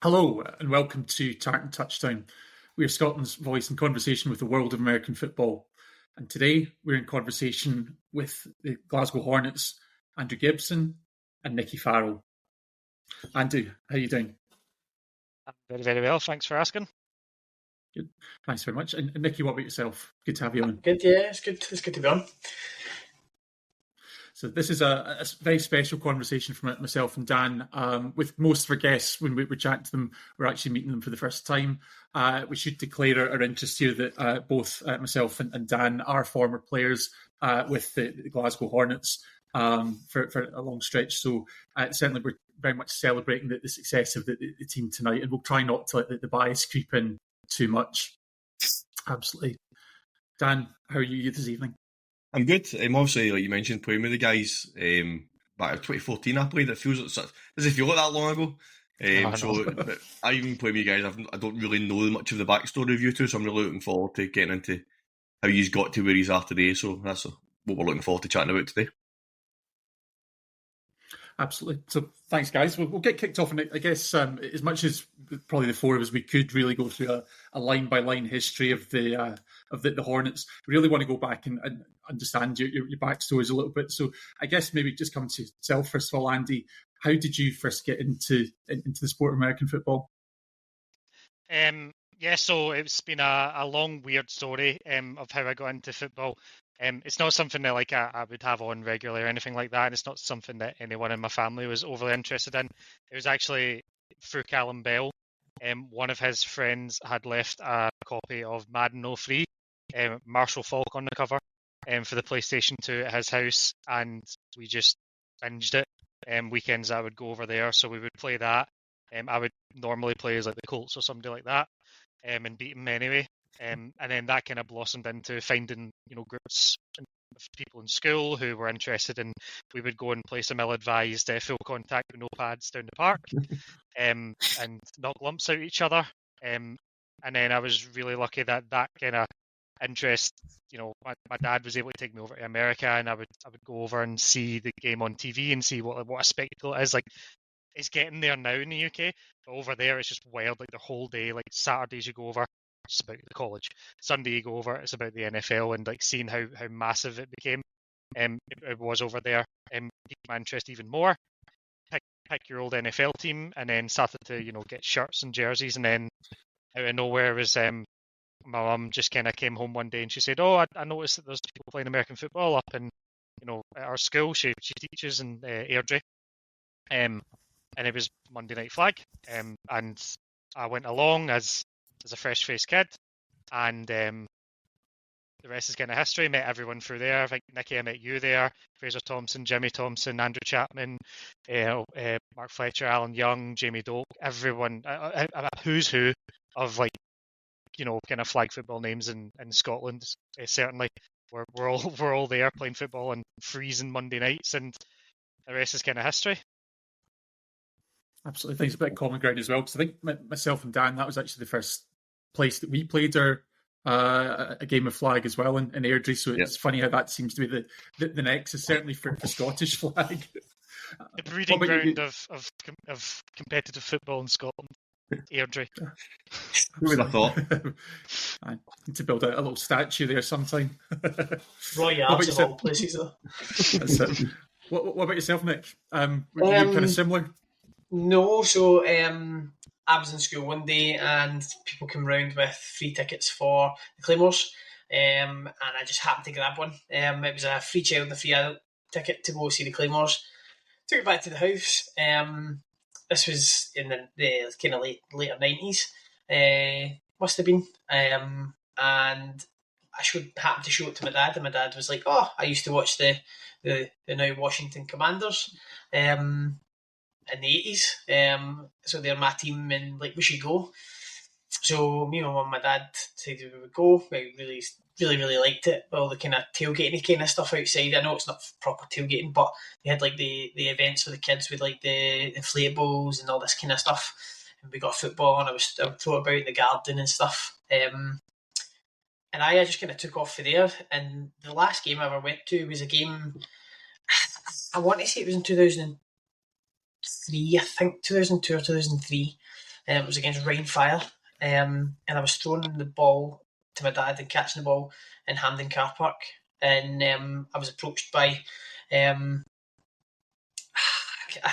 Hello and welcome to Tartan Touchdown. We are Scotland's voice in conversation with the world of American football. And today we're in conversation with the Glasgow Hornets, Andrew Gibson and Nicky Farrell. Andrew, how are you doing? I'm very, very well. Thanks for asking. Good. Thanks very much. And Nicky, what about yourself? Good to have you on. Good, yeah, it's good. It's good to be on. So this is a very special conversation from myself and Dan. With most of our guests, when we're chatting to them, we're actually meeting them for the first time. We should declare our interest here that both myself and Dan are former players with the Glasgow Hornets for a long stretch. So certainly we're very much celebrating the success of the team tonight, and we'll try not to let the bias creep in too much. Absolutely. Dan, how are you this evening? I'm good. Obviously, like you mentioned, playing with the guys back in 2014, I played. It feels like does it feel like that long ago? I even play with you guys. I don't really know much of the backstory of you two, so I'm really looking forward to getting into how you got to where you are today. So that's what we're looking forward to chatting about today. Absolutely. So thanks, guys. We'll get kicked off, and I guess as much as probably the four of us, we could really go through a line-by-line history of the Hornets. We really want to go back and understand your backstories a little bit. So I guess maybe just come to yourself first of all, Andy. How did you first get into the sport of American football? So it's been a long, weird story of how I got into football. It's not something that I would have on regularly or anything like that. And it's not something that anyone in my family was overly interested in. It was actually through Callum Bell. One of his friends had left a copy of Madden 03, Marshall Falk on the cover, for the PlayStation 2 at his house, and we just binged it. Weekends I would go over there, so we would play that. I would normally play as like the Colts or somebody like that, and beat them anyway. And then that kind of blossomed into finding, groups of people in school who were interested, and we would go and play some ill-advised full contact with no pads down the park, and knock lumps out each other. And then I was really lucky that kind of interest, my dad was able to take me over to America, and I would go over and see the game on TV and see what a spectacle it is. Like, it's getting there now in the UK, but over there it's just wild. Like the whole day, like Saturdays you go over, it's about the college. Sunday you go over, it's about the NFL, and like seeing how massive it became. It was over there. Piqued my interest even more. Pick your old NFL team, and then started to get shirts and jerseys, and then out of nowhere was my mum just kind of came home one day and she said, "Oh, I noticed that there's people playing American football up in at our school." She teaches in Airdrie, and it was Monday Night Flag, and I went along as a fresh-faced kid, and the rest is kind of history. Met everyone through there. I think, Nicky, I met you there. Fraser Thompson, Jimmy Thompson, Andrew Chapman, Mark Fletcher, Alan Young, Jamie Doak, everyone, a who's who of kind of flag football names in Scotland. Certainly, we're all there playing football on freezing Monday nights, and the rest is kind of history. Absolutely. I think it's a bit of common ground as well, because I think myself and Dan, that was actually the first place that we played a game of flag as well in Airdrie. So it's funny how that seems to be the nexus, certainly for Scottish flag. The breeding ground of competitive football in Scotland. Airdrie. Who would have thought? I need to build a little statue there sometime. Roy Yards of all places, though. That's it. What about yourself, Nick? Were you kind of similar? No, so I was in school one day and people came round with free tickets for the Claymores, and I just happened to grab one. It was a free child and a free adult ticket to go see the Claymores. Took it back to the house. This was in the kind of later 90s, must have been. And I happened to show it to my dad, and my dad was like, "Oh, I used to watch the now Washington Commanders in the 80s. So they're my team, and we should go." So me, my mum, my dad said we would go. We really liked it. All the kind of tailgating kind of stuff outside. I know it's not proper tailgating, but they had the events for the kids with the inflatables and all this kind of stuff. And we got football, and I would throw it about in the garden and stuff. And I just kind of took off for there. And the last game I ever went to was a game, I want to say it was in 2003, I think 2002 or 2003. It was against Rainfire, and I was throwing the ball to my dad and catching the ball in Hampden Car Park, and I was approached by, I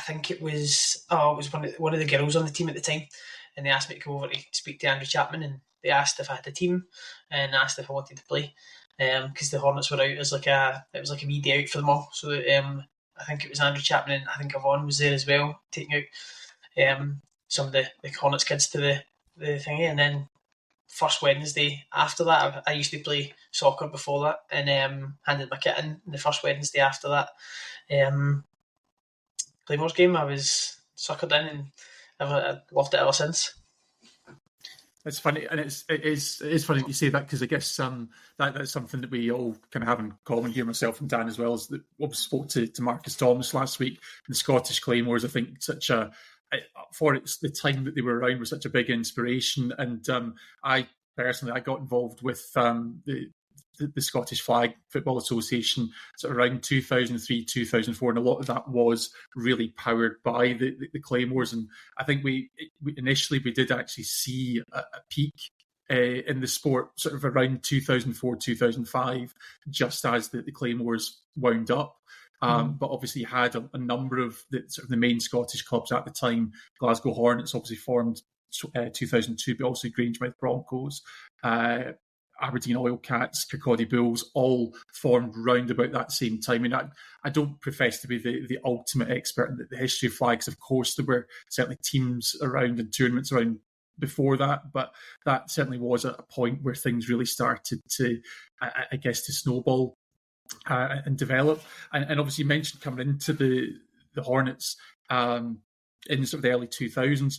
think it was one of the girls on the team at the time, and they asked me to go over to speak to Andrew Chapman, and they asked if I had a team, and asked if I wanted to play, because the Hornets were out as it was like a wee day out for them all. So I think it was Andrew Chapman, and I think Yvonne was there as well, taking out some of the Hornets kids to the thingy, and then first Wednesday after that, I used to play soccer before that, and handed my kit in the first Wednesday after that. Claymore's game, I was suckered in, and I've loved it ever since. It's funny, and it is funny that you say that, because I guess that's something that we all kind of have in common here, myself and Dan as well. Is that we spoke to Marcus Thomas last week, and the Scottish Claymores, I think, for the time that they were around, was such a big inspiration. And I personally got involved with the Scottish Flag Football Association sort of around 2003, 2004, and a lot of that was really powered by the Claymores. And I think we initially did actually see a peak in the sport sort of around 2004, 2005, just as the Claymores wound up. But obviously you had a number of the main Scottish clubs at the time. Glasgow Hornets obviously formed 2002, but also Grangemouth Broncos, Aberdeen Oil Cats, Kirkcaldy Bulls, all formed round about that same time. And I don't profess to be the ultimate expert in the history of flags. Of course, there were certainly teams around and tournaments around before that, but that certainly was at a point where things really started to, I guess, to snowball and develop. And obviously you mentioned coming into the Hornets in sort of the early 2000s.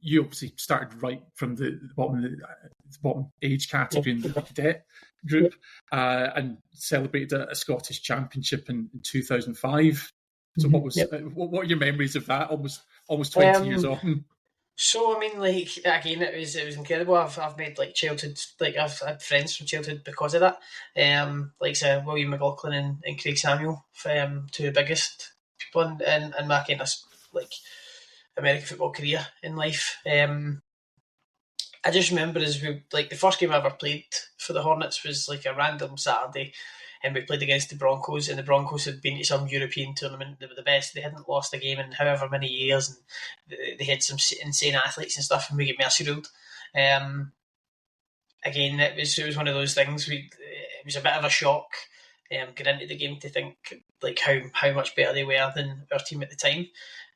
You obviously started right from the bottom age category in the cadet group, and celebrated a Scottish championship in 2005. So what are your memories of that? Almost 20 years on. So I mean, like, again, it was incredible. I've made childhood, I've had friends from childhood because of that. William McLaughlin and Craig Samuel, two of the biggest people in my kind of American football career in life. I just remember the first game I ever played for the Hornets was a random Saturday, and we played against the Broncos, and the Broncos had been to some European tournament. They were the best. They hadn't lost a game in however many years, and they had some insane athletes and stuff, and we get mercy ruled. Again, it was one of those things. It was a bit of a shock getting into the game to think how much better they were than our team at the time,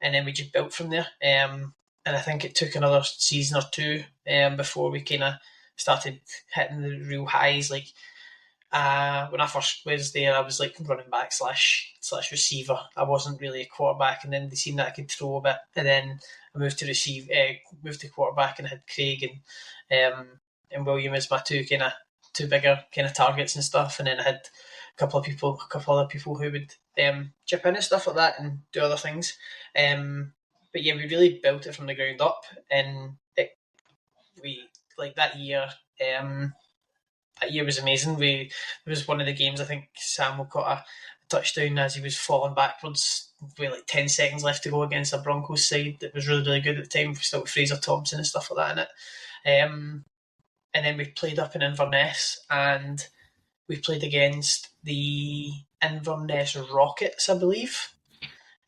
and then we just built from there. And I think it took another season or two before we kind of started hitting the real highs. When I first was there, I was running back slash receiver. I wasn't really a quarterback, and then they seen that I could throw a bit, and then I moved to quarterback, and I had Craig and William as my two bigger kind of targets and stuff, and then I had a couple other people who would chip in and stuff like that and do other things. But yeah, we really built it from the ground up, and that year. That year was amazing. It was one of the games, I think Samuel caught a touchdown as he was falling backwards with 10 seconds left to go against a Broncos side that was really, really good at the time, still with Fraser Thompson and stuff like that in it. And then we played up in Inverness, and we played against the Inverness Rockets, I believe.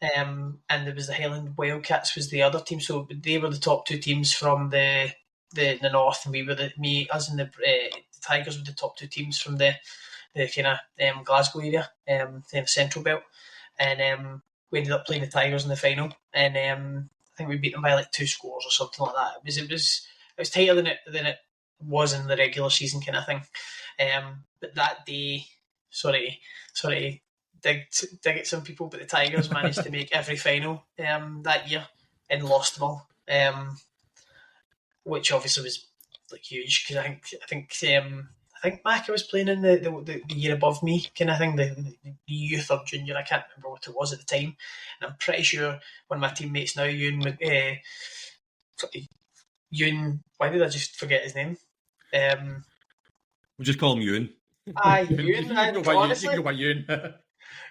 And there was the Highland Wildcats was the other team, so they were the top two teams from the north, and us and the Tigers were the top two teams from the kind of Glasgow area, the Central Belt, and we ended up playing the Tigers in the final, and I think we beat them by 2 scores or something like that. It was tighter than it was in the regular season kind of thing. But that day, sorry, dig at some people, but the Tigers managed to make every final that year and lost them all, which obviously was huge, because I think Macca was playing in the year above me kind of thing, the youth or junior. I can't remember what it was at the time, and I'm pretty sure one of my teammates now, Ewan. Why did I just forget his name? We'll just call him Ewan. Ewan. You can go by Ewan.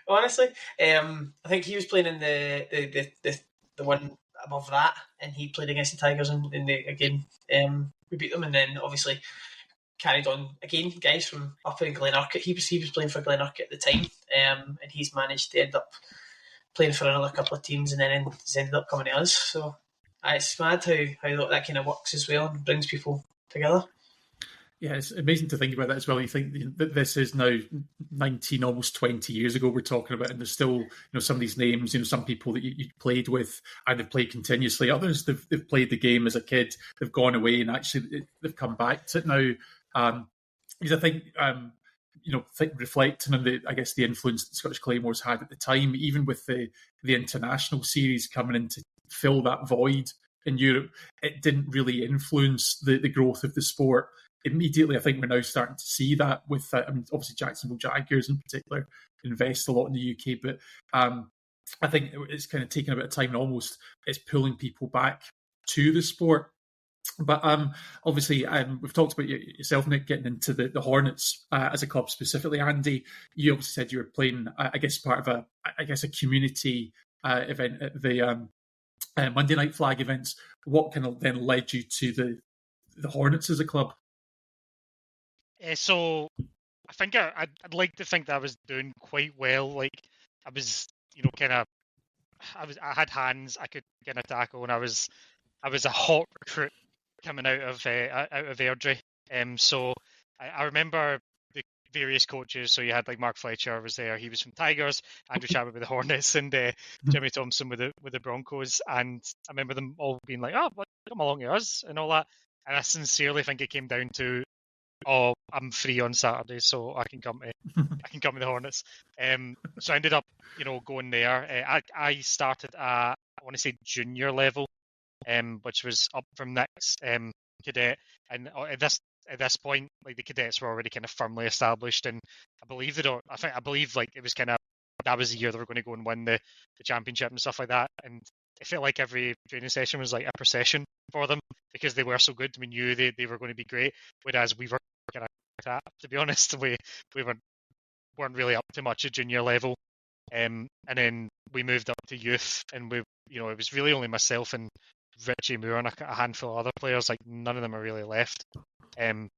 Honestly, I think he was playing in the one above that, and he played against the Tigers, and again we beat them, and then obviously carried on again, guys from up in Glenurquhart. He was playing for Glenurquhart at the time, and he's managed to end up playing for another couple of teams, and then he's ended up coming to us. So it's mad how that kind of works as well and brings people together. Yeah, it's amazing to think about that as well. You think that this is now 19, almost 20 years ago we're talking about, and there's still, some of these names, some people that you played with and they've played continuously. Others, they've played the game as a kid, they've gone away and actually they've come back to it now. Because I think, reflecting on the influence that Scottish Claymores had at the time, even with the international series coming in to fill that void in Europe, it didn't really influence the growth of the sport. Immediately, I think we're now starting to see that with, obviously Jacksonville Jaguars in particular invest a lot in the UK, but I think it's kind of taken a bit of time and almost it's pulling people back to the sport. But obviously, we've talked about yourself, Nick, getting into the Hornets as a club specifically. Andy, you obviously said you were playing, part of a community event at the Monday Night Flag events. What kind of then led you to the Hornets as a club? So I think I'd like to think that I was doing quite well. Like I was, I had hands, I could get a tackle, and I was a hot recruit coming out of Airdrie. So I remember the various coaches. So you had like Mark Fletcher was there. He was from Tigers. Andrew Chapman with the Hornets, and Jimmy Thompson with the Broncos. And I remember them all being like, "Oh, come along to us," and all that. And I sincerely think it came down to, "Oh, I'm free on Saturday, so I can come to the Hornets." So I ended up, going there. I started at, I want to say, junior level, which was up from next cadet. And at this point, like the cadets were already kind of firmly established, and I believe like it was kind of, that was the year they were going to go and win the championship and stuff like that. And it felt like every training session was like a procession for them because they were so good. We knew they were going to be great, whereas we were kind of that, to be honest. We weren't really up to much at junior level, and then we moved up to youth, and it was really only myself and Richie Moore and a handful of other players. Like none of them are really left. They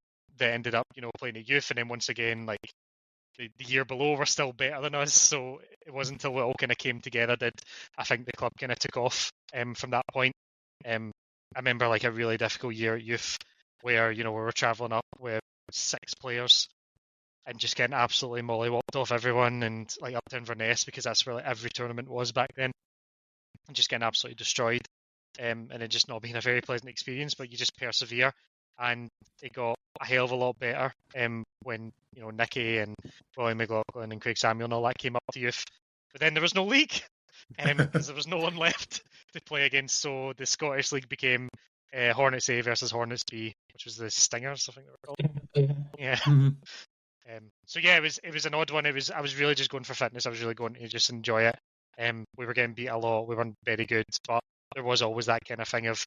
ended up playing at youth, and then once again, like the year below were still better than us. So it wasn't until it all kind of came together that I think the club kind of took off from that point. I remember like a really difficult year at youth where we were travelling up with 6 players and just getting absolutely mollywopped off everyone, and like up to Inverness, because that's where like every tournament was back then, and just getting absolutely destroyed, and it just not being a very pleasant experience. But you just persevere, and it got a hell of a lot better when Nicky and William McLaughlin and Craig Samuel and all that came up to youth. But then there was no league because there was no one left to play against, so the Scottish League became Hornets A versus Hornets B, which was the Stingers, I think they were called. Yeah. Mm-hmm. So yeah, it was an odd one. I was really just going for fitness. I was really going to just enjoy it. We were getting beat a lot. We weren't very good, but there was always that kind of thing of,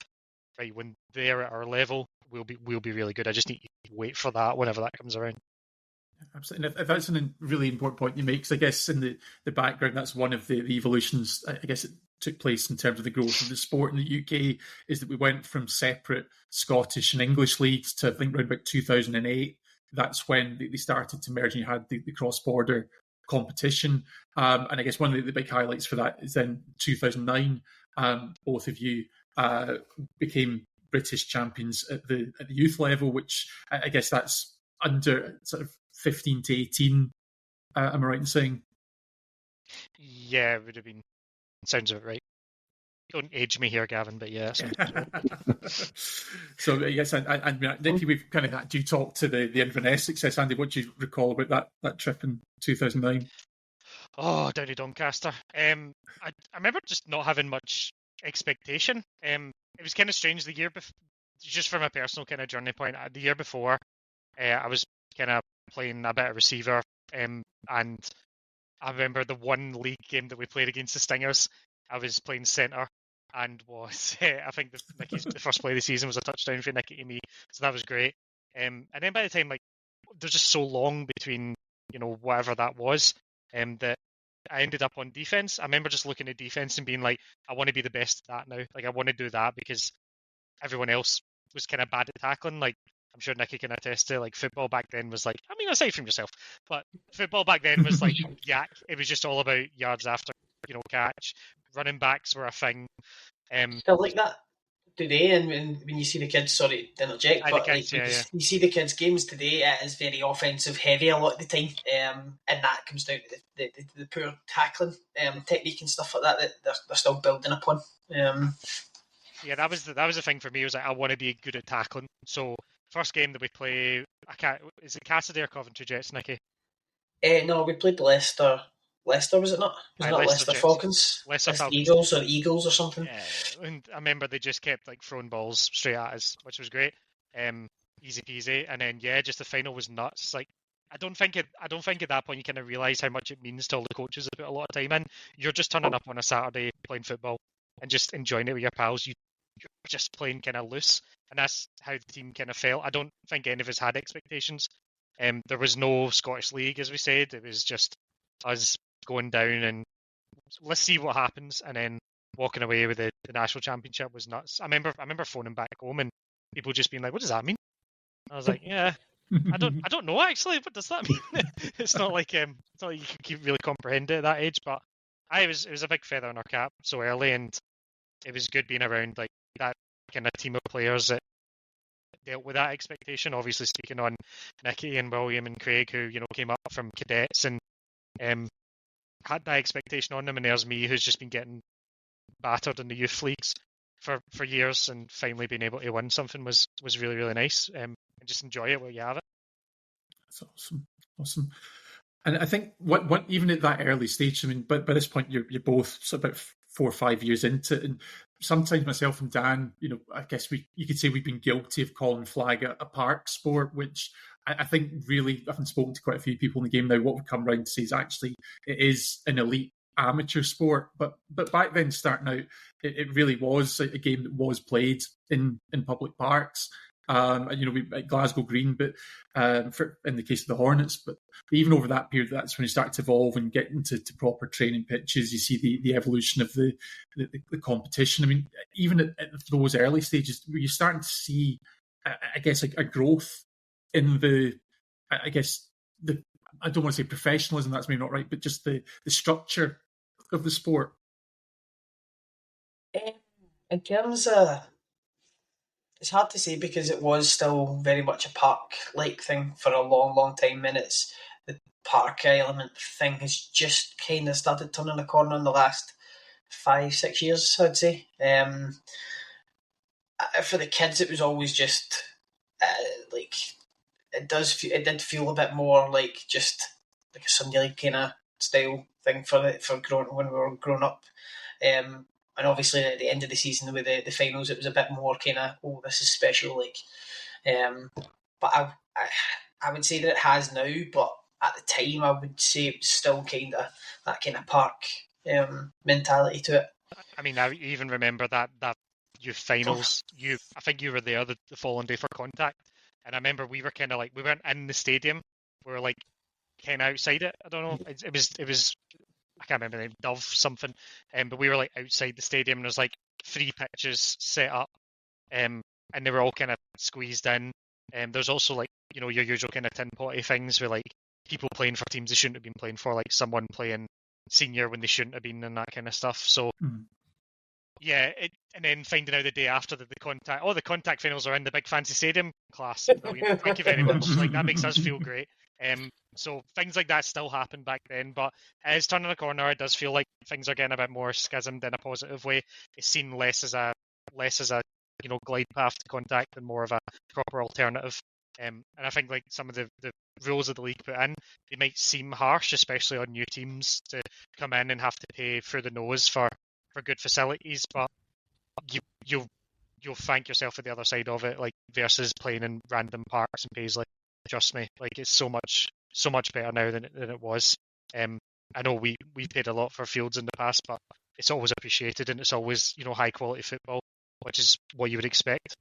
right, when they're at our level, we'll be really good. I just need to wait for that whenever that comes around. Absolutely. And that's a really important point you make, because I guess in the background, that's one of the evolutions, I guess, it took place in terms of the growth of the sport in the UK, is that we went from separate Scottish and English leagues to, I think, around about 2008. That's when they started to merge and you had the cross-border competition. And I guess one of the big highlights for that is then 2009, both of you became British champions at the youth level, which I guess that's under sort of 15 to 18, am I right in saying? Yeah, it would have been. Sounds about right. Don't age me here, Gavin, but yeah. So yes, and Nicky, we've kind of had you talk to the Inverness success. Andy, what do you recall about that trip in 2009? Oh, down to Doncaster. I remember just not having much expectation. It was kind of strange the year before, just from a personal kind of journey point. The year before, I was kind of playing a bit of receiver, and I remember the one league game that we played against the Stingers, I was playing centre, and was I think the first play of the season was a touchdown for Nicky and me, so that was great. And then by the time, like, there's just so long between whatever that was, that I ended up on defense. I remember just looking at defense and being like, I want to be the best at that now. Like, I want to do that because everyone else was kind of bad at tackling. Like, I'm sure Nicky can attest to, like, football back then was like, I mean, aside from yourself, but football back then was like yak. It was just all about yards after, catch. Running backs were a thing. Still like that today, and when you see the kids, sorry to interject, but kids, like yeah. you see the kids' games today, it is very offensive heavy a lot of the time, and that comes down to the poor tackling technique and stuff like that they're still building upon. Yeah, that was the thing for me. Was like, I want to be good at tackling. So first game that we play, is it Cassidy or Coventry Jets, Nicky? No, we played Leicester. Leicester, was it not? Was it not Leicester Jets. Falcons? Leicester Falcons. Eagles or something. Yeah, and I remember they just kept like throwing balls straight at us, which was great. Easy peasy. And then just the final was nuts. Like, I don't think at that point you kind of realise how much it means to all the coaches that put a lot of time in. You're just turning up on a Saturday playing football and just enjoying it with your pals. You're just playing kind of loose, and that's how the team kind of felt. I don't think any of us had expectations. There was no Scottish League, as we said. It was just us going down and let's see what happens, and then walking away with the national championship was nuts. I remember phoning back home and people just being like, "What does that mean?" I was like, "Yeah, I don't know actually. What does that mean?" It's not like you can really comprehend it at that age, but it was a big feather in our cap so early, and it was good being around like that kind of team of players that dealt with that expectation. Obviously, speaking on Nicky and William and Craig, who came up from cadets and had that expectation on them, and there's me who's just been getting battered in the youth leagues for years, and finally being able to win something was really, really nice. And just enjoy it while you have it. That's awesome. And I think what even at that early stage, I mean, but by this point you're both sort of about 4 or 5 years into it, and sometimes myself and Dan, I guess you could say we've been guilty of calling flag a park sport, which I think really, I've spoken to quite a few people in the game now. What we've come around to say is actually it is an elite amateur sport, but back then starting out, it really was a game that was played in public parks. We at Glasgow Green, but in the case of the Hornets, but even over that period, that's when you start to evolve and get into proper training pitches. You see the evolution of the competition. I mean, even at those early stages, where you're starting to see, I guess, a growth in I don't want to say professionalism, that's maybe not right, but just the structure of the sport. In terms of, it's hard to say because it was still very much a park-like thing for a long, long time, and the park element thing has just kind of started turning a corner in the last 5-6 years, I'd say. For the kids, it was always just like it did feel a bit more like just like a Sunday League kind of style thing when we were growing up. And obviously at the end of the season with the finals, it was a bit more kind of, oh, this is special. Like, but I would say that it has now, but at the time I would say it was still kind of that kind of park mentality to it. I mean, I even remember that youth finals. I think you were there the following day for contact, and I remember we were kind of like, we weren't in the stadium, we were like kind of outside it. I don't know. It was I can't remember the name, Dove something, but we were like outside the stadium, and there's like 3 pitches set up, and they were all kind of squeezed in. There's also like your usual kind of tin potty things where like people playing for teams they shouldn't have been playing for, like someone playing senior when they shouldn't have been, and that kind of stuff. So yeah, and then finding out the day after that the contact finals are in the big fancy stadium. Class, brilliant. Thank you very much. Like, that makes us feel great. So things like that still happened back then, but it is turning a corner. It does feel like things are getting a bit more schismed in a positive way. It's seen less as a glide path to contact and more of a proper alternative. And I think like some of the rules of the league put in, they might seem harsh, especially on new teams to come in and have to pay through the nose for good facilities, but you'll thank yourself at the other side of it, like versus playing in random parks in Paisley. Trust me, like it's so much better now than it was. I know we paid a lot for fields in the past, but it's always appreciated, and it's always high quality football, which is what you would expect.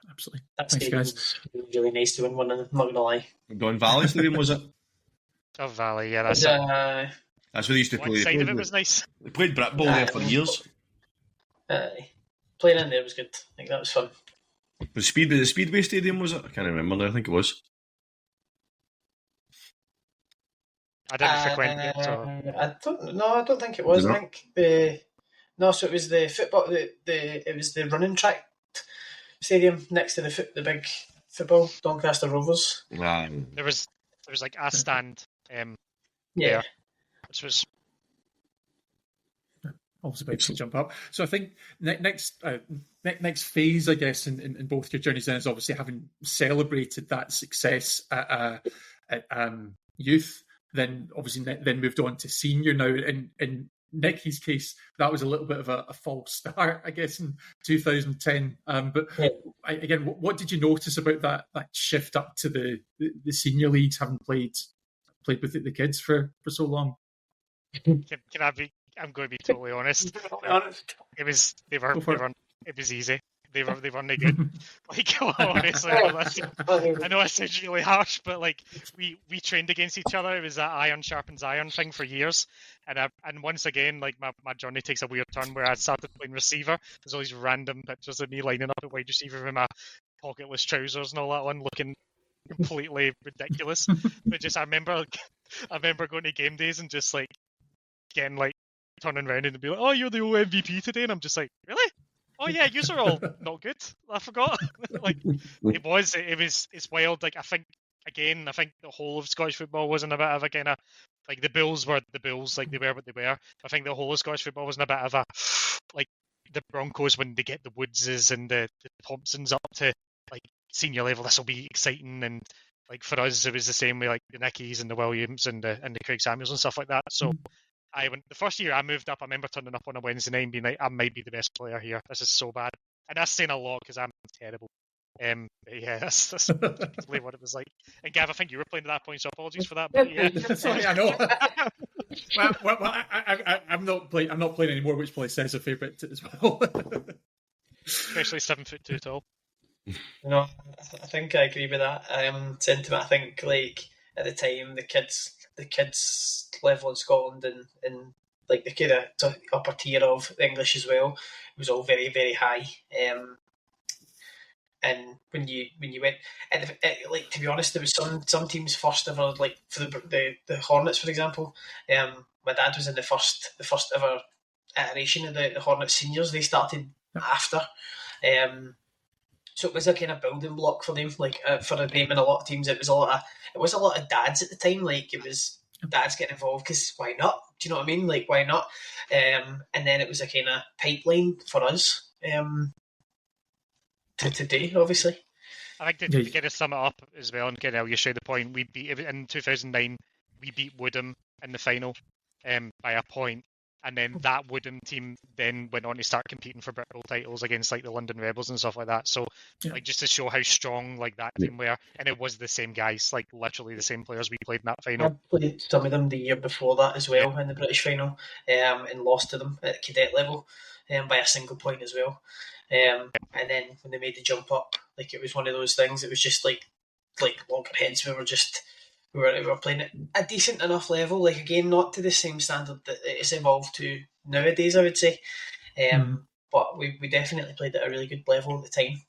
Absolutely. That stadium was really nice to win one, I'm not gonna lie. Don Valley Stadium, was it? Oh, Valley, yeah, that's That's where they used to one play. side of it was nice. They played Britball there for years. Playing in there was good. I think that was fun. The Speedway Stadium, was it? I can't remember now. I think it was. I didn't frequent it, so I don't think it was. I think so it was the football. It was the running track stadium next to the big football, Doncaster Rovers. There was like a stand. Yeah, there, which was also about to jump up. So I think next phase, I guess, in both your journeys then is obviously having celebrated that success at youth. Then obviously then moved on to senior now. In Nicky's case, that was a little bit of a false start, I guess, in 2010. But again, what did you notice about that shift up to the senior leagues, having played with the kids for so long? Can I be? I'm going to be totally honest. It was easy. They were no good. Like, honestly, I know it sounds really harsh, but like we trained against each other. It was that iron sharpens iron thing for years, and once again, like my journey takes a weird turn where I started playing receiver. There's all these random pictures of me lining up at wide receiver with my pocketless trousers and all that one, looking completely ridiculous. But just I remember going to game days and just like getting like turning around and be like, "Oh, you're the old MVP today," and I'm just like, "Really? Oh yeah, yous are all not good. I forgot." Like it's wild. Like I think the whole of Scottish football was in a bit of a kind of like the Bills were the Bills, like they were what they were. I think the whole of Scottish football was in a bit of a like the Broncos when they get the Woodses and the Thompsons up to like senior level. This will be exciting, and like for us, it was the same way, like the Nickies and the Williams and the Craig Samuels and stuff like that. So. The first year I moved up, I remember turning up on a Wednesday night and being like, I might be the best player here. This is so bad. And that's saying a lot because I'm terrible. But yeah, that's basically what it was like. And Gav, I think you were playing at that point, so apologies for that. But yeah. Sorry, I know. I'm not playing anymore, which probably says a fair bit as well. Especially 7'2" tall. No, I think I agree with that sentiment. I think like at the time the kids level in Scotland and like the kind of upper tier of English as well, it was all very, very high. And when you went, and like to be honest, there was some teams first ever, like for the Hornets, for example. My dad was in the first ever iteration of the Hornets seniors. They started after. So it was a kind of building block for them, like for them in a lot of teams. It was a lot of dads at the time. Like it was dads getting involved because why not? Do you know what I mean? Like why not? And then it was a kind of pipeline for us to today, obviously. I think to get to sum it up as well, and get you share the point. We beat in 2009. We beat Woodham in the final by a point. And then that Woodham team then went on to start competing for British titles against like the London Rebels and stuff like that. So like just to show how strong like that team were, and it was the same guys, like literally the same players we played in that final. I played some of them the year before that as well in the British final, and lost to them at cadet level by a single point as well. And then when they made the jump up, like it was one of those things. It was just like loggerheads. We were playing at a decent enough level, like again, not to the same standard that it's evolved to nowadays, I would say. But we definitely played at a really good level at the time.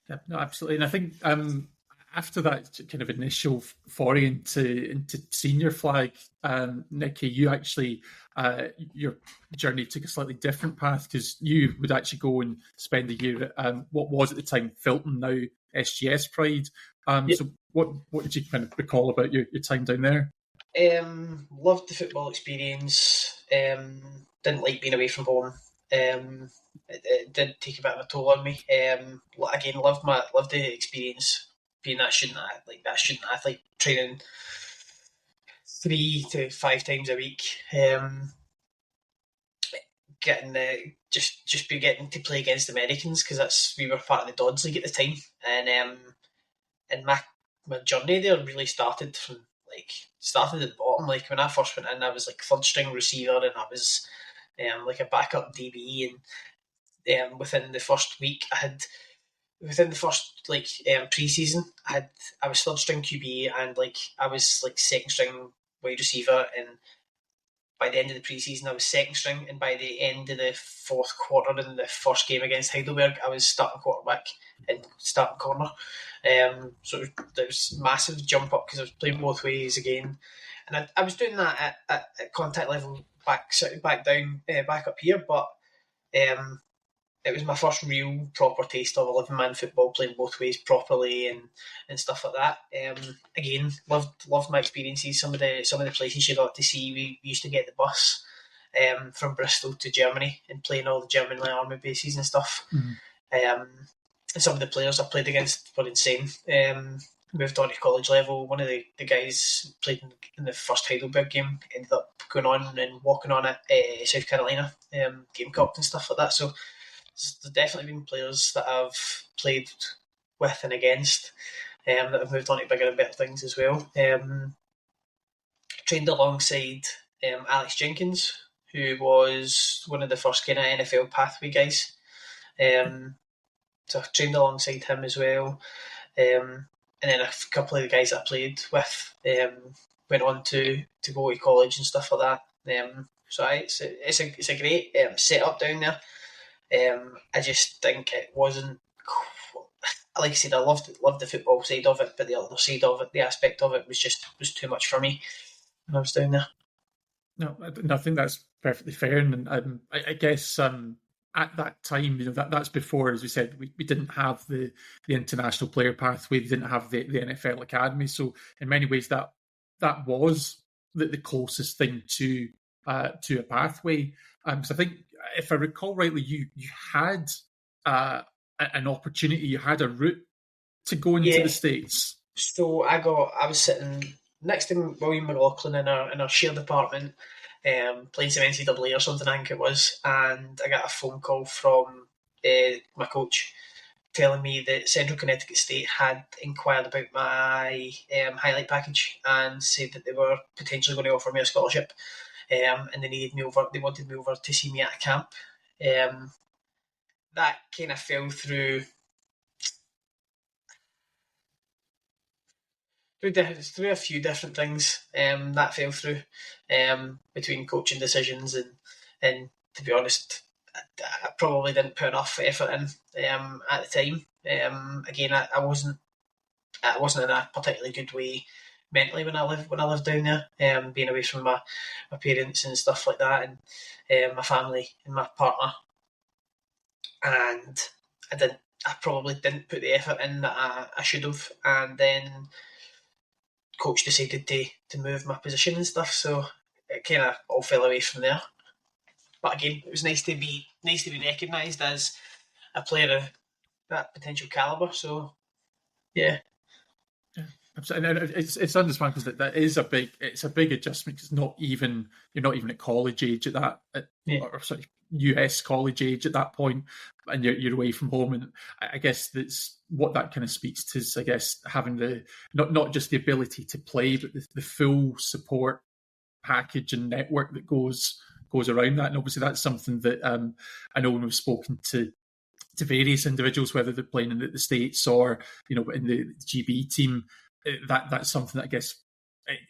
Yeah, no, absolutely. And I think after that kind of initial foray into senior flag, Nicky, you actually your journey took a slightly different path because you would actually go and spend a year at what was at the time Filton, now SGS Pride. So what did you kind of recall about your time down there? Loved the football experience. Didn't like being away from home. It did take a bit of a toll on me. Again, loved the experience being that student athlete, training 3 to 5 times a week. Getting getting to play against Americans because we were part of the Dodds League at the time, and my journey there really started at the bottom. Like when I first went in, I was like third string receiver, and I was like a backup DB, and within the first week, I had within the first pre-season, I was third string QB and I was second string wide receiver, and by the end of the pre-season I was second string, and by the end of the fourth quarter in the first game against Heidelberg I was starting quarterback and starting corner. So there was a massive jump up because I was playing both ways again, and I was doing that at contact level back down back up here, but it was my first real proper taste of 11-man football, playing both ways properly and stuff like that. Again, loved my experiences. Some of the places you got to see, we used to get the bus from Bristol to Germany and playing all the German army bases and stuff. And some of the players I played against were insane. Moved on to college level. One of the guys played in the first Heidelberg game, ended up going on and walking on at South Carolina, Gamecock and stuff like that. So there's definitely been players that I've played with and against that have moved on to bigger and better things as well. Trained alongside Alex Jenkins, who was one of the first kind of NFL pathway guys. So I trained alongside him as well. And then a couple of the guys that I played with went on to go to college and stuff like that. So it's a great setup down there. I just think it wasn't, like I said, I loved the football side of it, but the other side of it, the aspect of it was too much for me when I was down there. No, I think that's perfectly fair, and I guess at that time, that's before, as we said, we didn't have the international player pathway, we didn't have the NFL academy, so in many ways that was the closest thing to a pathway. So I think, if I recall rightly, you had an opportunity, you had a route to go into the States. So I was sitting next to William McLaughlin in our shared apartment, playing some NCAA or something, I think it was, and I got a phone call from my coach telling me that Central Connecticut State had inquired about my highlight package and said that they were potentially going to offer me a scholarship. And they needed me over. They wanted me over to see me at a camp. That kind of fell through a few different things. That fell through between coaching decisions and to be honest, I probably didn't put enough effort in at the time. Again, I wasn't in a particularly good way mentally when I lived down there, being away from my parents and stuff like that, and my family and my partner. And I probably didn't put the effort in that I should have. And then coach decided to move my position and stuff, so it kind of all fell away from there. But again, it was nice to be recognised as a player of that potential calibre. So yeah. And it's understandable because that is a big adjustment. Because you're not even at college age at that, or sorry, US college age at that point, and you're away from home. And I guess that's what that kind of speaks to is, I guess, having the not just the ability to play, but the full support package and network that goes around that. And obviously that's something that I know when we've spoken to various individuals, whether they're playing in the States or in the GB team, that's something that I guess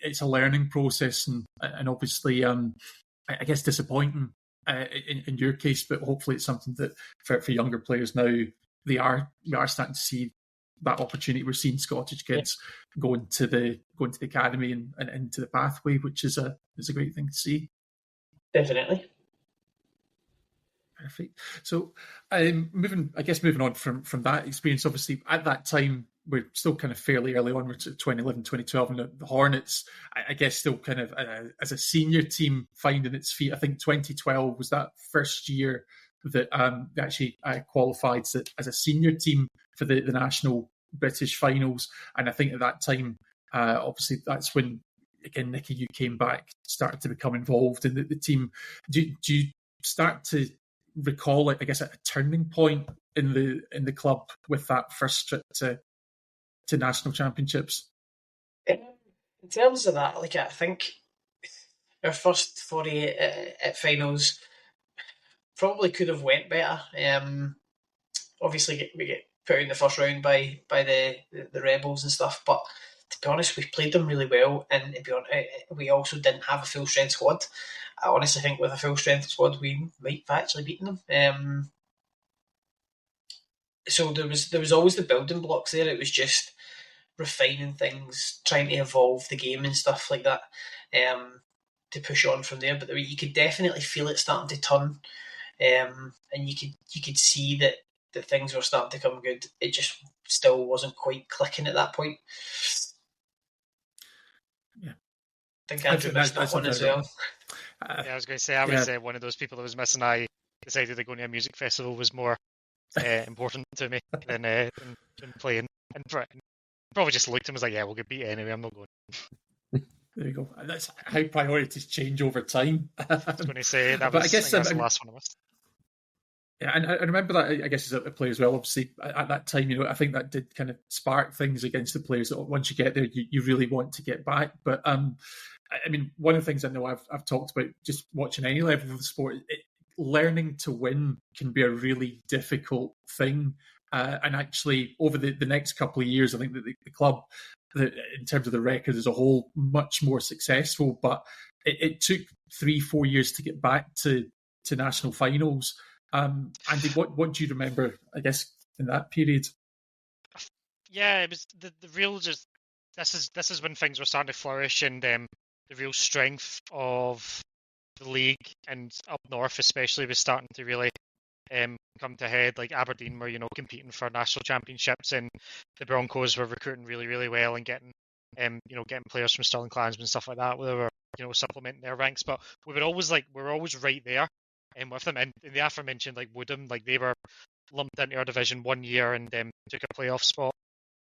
it's a learning process, and obviously I guess disappointing in your case, but hopefully it's something that for younger players now we are starting to see that opportunity. We're seeing Scottish kids going to the academy and into the pathway, which is a great thing to see. Definitely. Perfect. So, moving on from that experience, obviously at that time we're still kind of fairly early on. We're 2011, 2012, and the Hornets, I guess, still kind of as a senior team finding its feet. I think 2012 was that first year that they actually qualified as a senior team for the national British finals, and I think at that time, obviously that's when again Nicky, you came back, started to become involved in the team. Do you start to recall, I guess, a turning point in the club with that first trip to national championships? In terms of that, I think our first foray at finals probably could have went better. Obviously, we get put out in the first round by the Rebels and stuff. But to be honest, we played them really well, and to be honest, we also didn't have a full strength squad. I honestly think with a full strength squad, we might have actually beaten them. So there was always the building blocks there. It was just refining things, trying to evolve the game and stuff like that, to push on from there. But you could definitely feel it starting to turn, and you could see that things were starting to come good. It just still wasn't quite clicking at that point. Yeah, I think Andrew missed that one as well. I was going to say I was one of those people that was missing. I decided that going to a music festival was more important to me than playing. And probably just looked and was like, yeah, we'll get beat anyway, I'm not going. There you go. And that's how priorities change over time. I was going to say, that's the last one I missed. Yeah, and I remember that, I guess, as a player as well, obviously, at that time, I think that did kind of spark things against the players that once you get there, you really want to get back. But, I mean, one of the things I know I've talked about just watching any level of the sport, learning to win can be a really difficult thing. And actually, over the next couple of years, I think that the club, in terms of the record as a whole, much more successful. But it took 3-4 years to get back to national finals. Andy, what do you remember, I guess, in that period? Yeah, it was the real just... This is when things were starting to flourish, and the real strength of the league and up north especially was starting to really come to head. Like Aberdeen were, competing for national championships, and the Broncos were recruiting really, really well and getting players from Stirling Clansmen and stuff like that. They were, supplementing their ranks, but we were always right there. And with them, and the aforementioned Woodham, they were lumped into our division 1 year and took a playoff spot.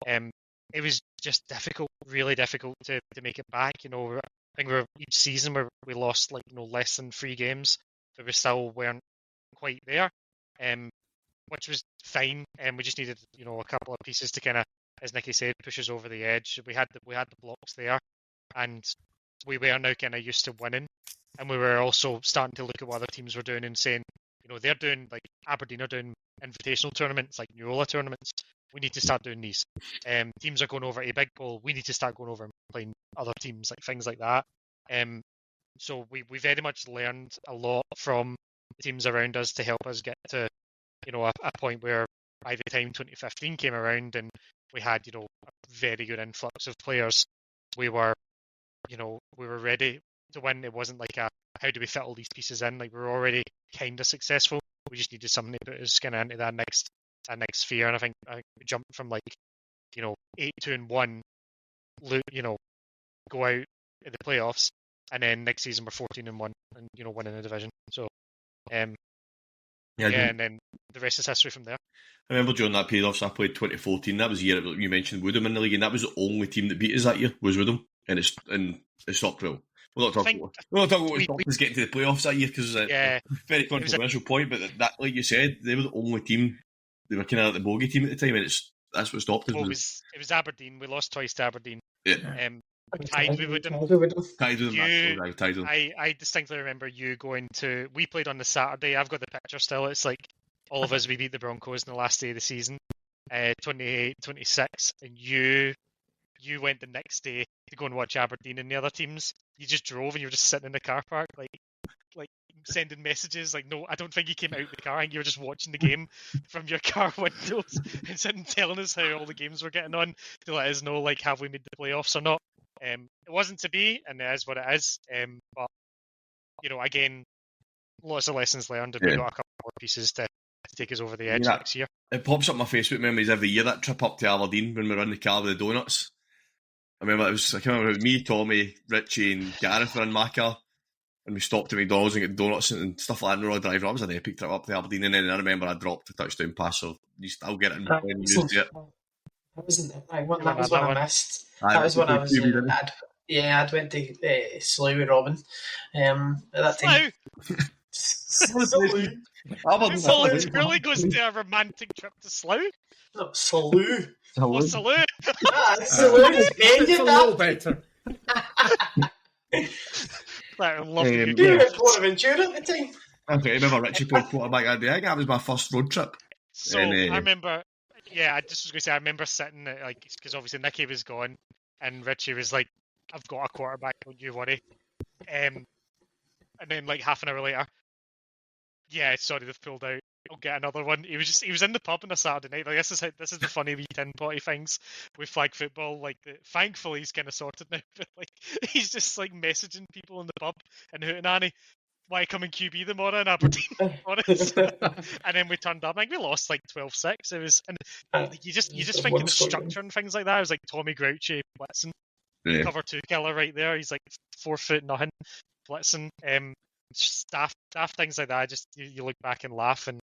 It was just difficult, really difficult to make it back. I think each season where we lost less than 3 games, but we still weren't quite there, which was fine. And we just needed a couple of pieces to kind of, as Nicky said, push us over the edge. We had the blocks there, and we were now kind of used to winning. And we were also starting to look at what other teams were doing and saying, they're doing, Aberdeen are doing invitational tournaments, like Neola tournaments. We need to start doing these. Teams are going over to Big Bowl. We need to start going over and playing other teams, things like that. So we very much learned a lot from the teams around us to help us get to, a point where by the time 2015 came around and we had, a very good influx of players, we were ready to win. It wasn't how do we fit all these pieces in? We were already kind of successful. We just needed something to put us kind of into that next sphere. And I think we jumped from 8-2-1, go out in the playoffs, and then next season we're 14-1 and winning the division. So and then the rest is history from there. I remember during that period, I played 2014. That was the year you mentioned Woodham in the league, and that was the only team that beat us that year was Woodham, and it stopped well. We're not talking about what stopped us getting to the playoffs that year, because it's a very controversial point. But that, like you said, they were the only team. They were kind of the bogey team at the time, and that's what stopped us. It was Aberdeen. We lost twice to Aberdeen. Yeah. Tied with them. I distinctly remember you going to... We played on the Saturday. I've got the picture still. It's all of us, we beat the Broncos in the last day of the season, 28-26, and you went the next day to go and watch Aberdeen and the other teams. You just drove and you were just sitting in the car park, sending messages. No, I don't think you came out of the car. I think you were just watching the game from your car windows and sitting telling us how all the games were getting on to let us know, have we made the playoffs or not. It wasn't to be, and it is what it is. But again, lots of lessons learned, and we got a couple more pieces to take us over the edge next year. It pops up my Facebook memories every year, that trip up to Aberdeen when we were in the car with the donuts. I remember it was me, Tommy, Richie and Gareth were in my car, and we stopped at McDonald's and got donuts and stuff like that, and we were all driving. That was an epic trip up to Aberdeen, and then I remember I dropped a touchdown pass, so I'll get it in when you used it. That was when I missed. That was when I was... I'd went to Slough with Robin at that time. Slough? It really goes to a romantic trip to Slough? No, Slough. Oh, Slough. Slough is a little better. I love you. You were at Portaventura at the time. Okay, I remember Richie played quarterback that day. I think that was my first road trip. So I remember yeah, I just was going to say, I remember sitting at, like, because obviously Nicky was gone, and Richie was like, "I've got a quarterback, don't you worry." And then like half an hour later, yeah, sorry, they've pulled out. I'll get another one. He was in the pub on a Saturday night. Like this is the funny wee tin potty things with flag football. Like thankfully he's kind of sorted now, but like he's just like messaging people in the pub and hooting Annie, why come in QB tomorrow in Aberdeen? Honest. And then we turned up. I think we lost like 12-6. It was, and you just think of the structure and things like that. It was like Tommy Grouchy blitzing, cover 2 killer right there. He's like 4 foot nothing blitzing. Staff things like that. Just you look back and laugh, and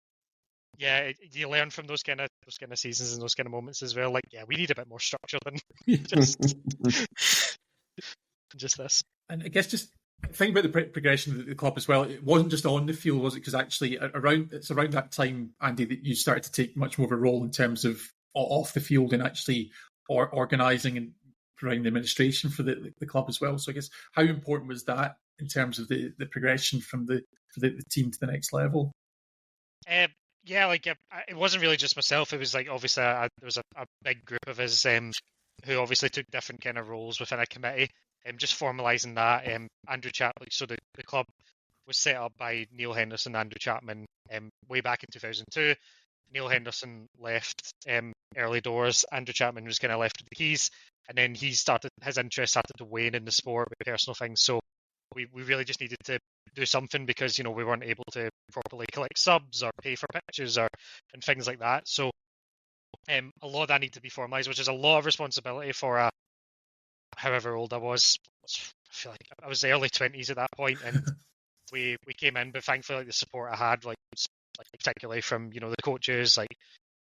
yeah, you learn from those kind of seasons and those kind of moments as well. Like, yeah, we need a bit more structure than just this. And I guess just think about the progression of the club as well. It wasn't just on the field, was it? Because actually, around that time, Andy, that you started to take much more of a role in terms of off the field and actually organising and providing the administration for the club as well. So I guess how important was that in terms of the progression from the team to the next level? Yeah, like it wasn't really just myself. It was like obviously there was a big group of us who obviously took different kind of roles within a committee. Just formalising that. Andrew Chapman. So the club was set up by Neil Henderson, Andrew Chapman, way back in 2002. Neil Henderson left early doors. Andrew Chapman was kind of left with the keys, and then his interest started to wane in the sport with personal things. So we really just needed to do something because we weren't able to properly collect subs or pay for pitches and things like that. So a lot of that needed to be formalised, which is a lot of responsibility for however old I was. I feel like I was the early 20s at that point, and we came in, but thankfully like the support I had, like particularly from the coaches like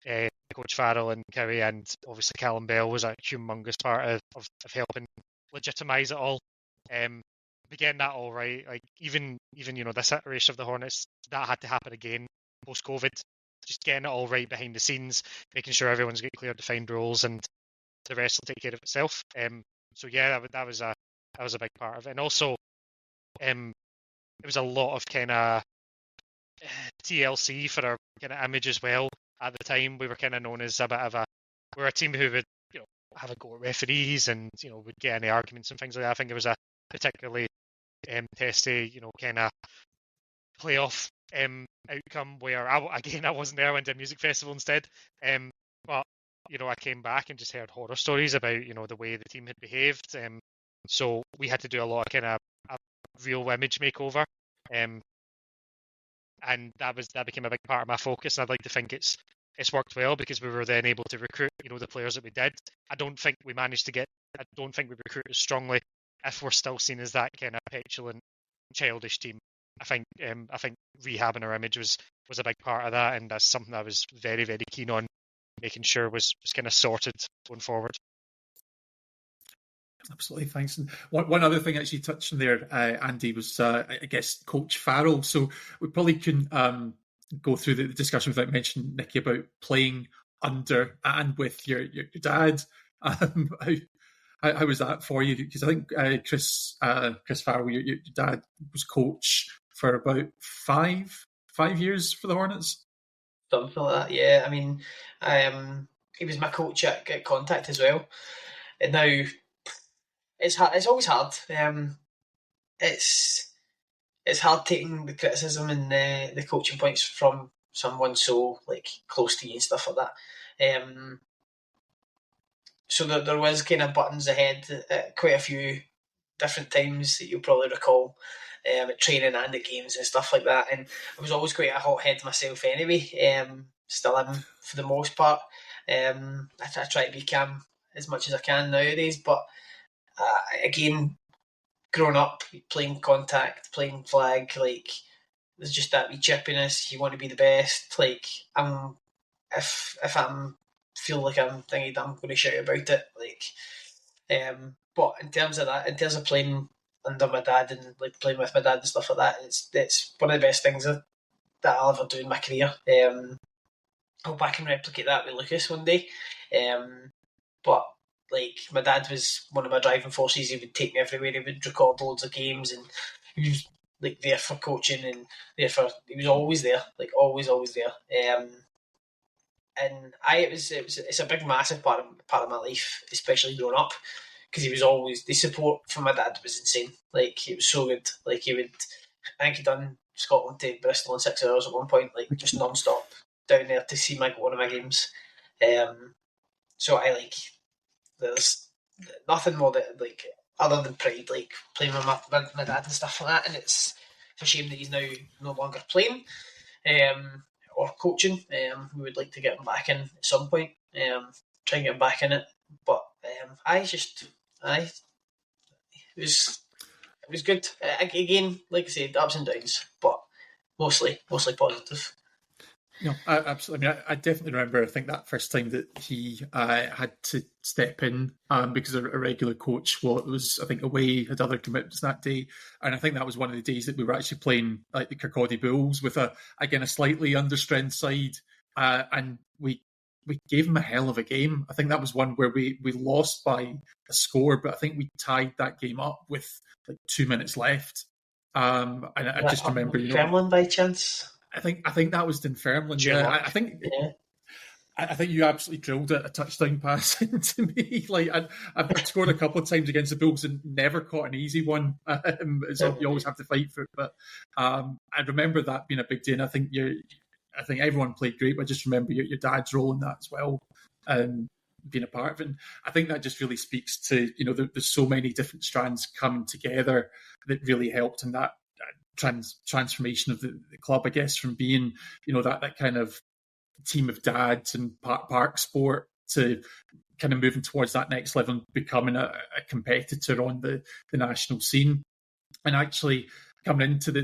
Coach Farrell and Cowie, and obviously Callum Bell was a humongous part of helping legitimise it all. Getting that all right, like even this iteration of the Hornets, that had to happen again post-COVID. Just getting it all right behind the scenes, making sure everyone's got clear defined roles, and the rest will take care of itself. So yeah, that was a big part of it, and also it was a lot of kind of TLC for our kind of image as well. At the time, we were kind of known as a bit of we're a team who would have a go at referees and would get any arguments and things like that. I think it was a particularly testy, kind of playoff outcome where I wasn't there. I went to a music festival instead. But I came back and just heard horror stories about the way the team had behaved. So we had to do a lot of kind of a real image makeover. And that became a big part of my focus. And I'd like to think it's worked well because we were then able to recruit the players that we did. I don't think we recruited as strongly if we're still seen as that kind of petulant, childish team. I think rehabbing our image was a big part of that, and that's something I was very, very keen on making sure was kind of sorted going forward. Absolutely, thanks. And one other thing actually touched on there, Andy, was I guess Coach Farrell. So we probably couldn't go through the discussion without mentioning, Nicky, about playing under and with your dad. How was that for you? Because I think Chris Farrell, your dad, was coach for about five years for the Hornets. Something like that, yeah. I mean, he was my coach at Contact as well. And now it's hard. It's always hard. It's hard taking the criticism and the coaching points from someone so like close to you and stuff like that. So there was kind of buttons ahead at quite a few different times that you'll probably recall, at training and at games and stuff like that. And I was always quite a hothead myself anyway. Still am for the most part. I try to be calm as much as I can nowadays. But again, growing up, playing Contact, playing flag, like there's just that wee chippiness. You want to be the best. Like if I'm feel like I'm thinking I'm going to shout about it. Like, but in terms of playing under my dad and like playing with my dad and stuff like that, it's one of the best things that I'll ever do in my career. I hope I can replicate that with Lucas one day. But like my dad was one of my driving forces. He would take me everywhere. He would record loads of games, and he was like there for coaching and he was always there, like always there. it's a big, massive part of my life, especially growing up, because he was always the support from my dad was insane. Like, it was so good. Like, I think he done Scotland to Bristol in 6 hours at one point, like just non-stop down there to see one of my games. So there's nothing more that like other than pride, like playing with my dad and stuff like that. And it's a shame that he's now no longer playing or coaching. We would like to get him back in at some point. Try and get him back in it. But it was good. Again, like I said, ups and downs, but mostly positive. No, absolutely. I mean, I definitely remember. I think that first time that he had to step in because a regular coach, well, it was I think away, had other commitments that day, and I think that was one of the days that we were actually playing like the Kirkcaldy Bulls with a slightly understrength side, and we gave him a hell of a game. I think that was one where we lost by a score, but I think we tied that game up with like 2 minutes left. And I just remember, Dunfermline by chance. I think that was Dunfermline. Yeah, I think you absolutely drilled a touchdown pass into me. Like I've scored a couple of times against the Bulls and never caught an easy one. So you always have to fight for it. But I remember that being a big day, and I think everyone played great. But I just remember your dad's role in that as well, being a part of it. And I think that just really speaks to there's so many different strands coming together that really helped in that transformation of the club, I guess, from being that kind of team of dads and park sport to kind of moving towards that next level and becoming a competitor on the national scene. And actually coming into the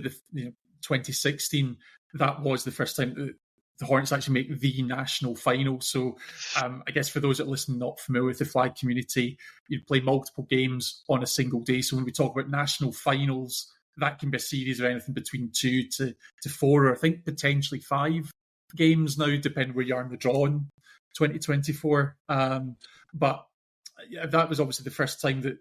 2016, that was the first time that the Hornets actually make the national final. So I guess for those that listen not familiar with the flag community, you'd play multiple games on a single day. So when we talk about national finals, that can be a series of anything between 2 to 4, or I think potentially 5 games now, depending where you are in the draw in 2024. But that was obviously the first time that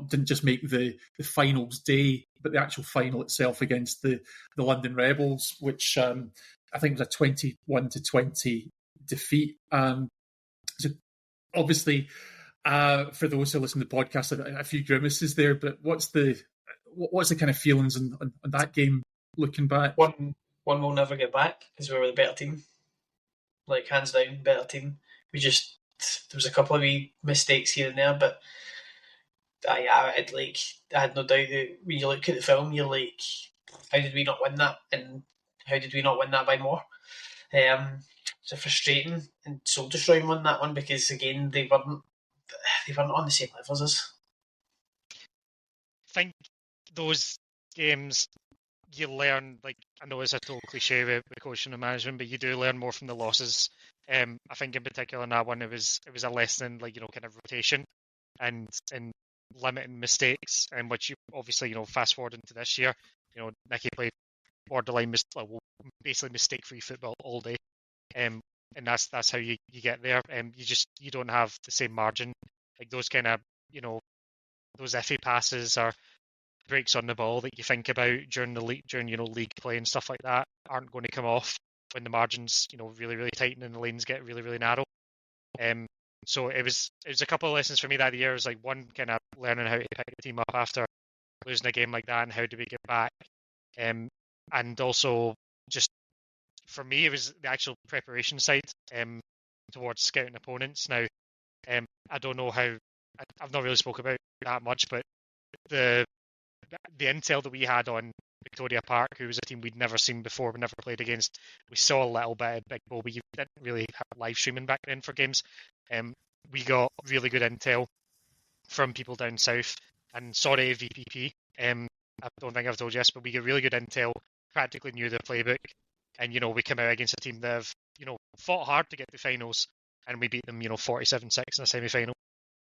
didn't just make the finals day, but the actual final itself against the London Rebels, which I think was a 21-20 defeat. So obviously, for those who listen to the podcast, a few grimaces there, but what's the kind of feelings on that game looking back? One we'll never get back because we were the better team, like hands down better team. There was a couple of wee mistakes here and there, but I had no doubt that when you look at the film, you're like, how did we not win that? And how did we not win that by more? It's frustrating and soul destroying one, that one, because again they weren't on the same level as us. I think those games you learn, like, I know it's a total cliche with coaching and management, but you do learn more from the losses. I think in particular in that one, it was a lesson in kind of rotation and limiting mistakes, and which you obviously fast forward into this year. Nicky played borderline basically mistake-free football all day, and that's how you get there. You don't have the same margin, like those kind of those iffy passes or breaks on the ball that you think about during league play and stuff like that aren't going to come off when the margins really really tighten and the lanes get really really narrow. So it was a couple of lessons for me that year. It was like one, kind of learning how to pick the team up after losing a game like that and how do we get back, and also just for me it was the actual preparation side towards scouting opponents. Now I don't know how, I've not really spoke about that much, but the intel that we had on Victoria Park, who was a team we'd never seen before, we never played against, we saw a little bit of Big Bull, but you didn't really have live streaming back then for games. We got really good intel from people down south, and sorry VPP, I don't think I've told you this, but we get really good intel, practically knew the playbook, and we come out against a team that have fought hard to get to finals, and we beat them 47-6 in a semi-final.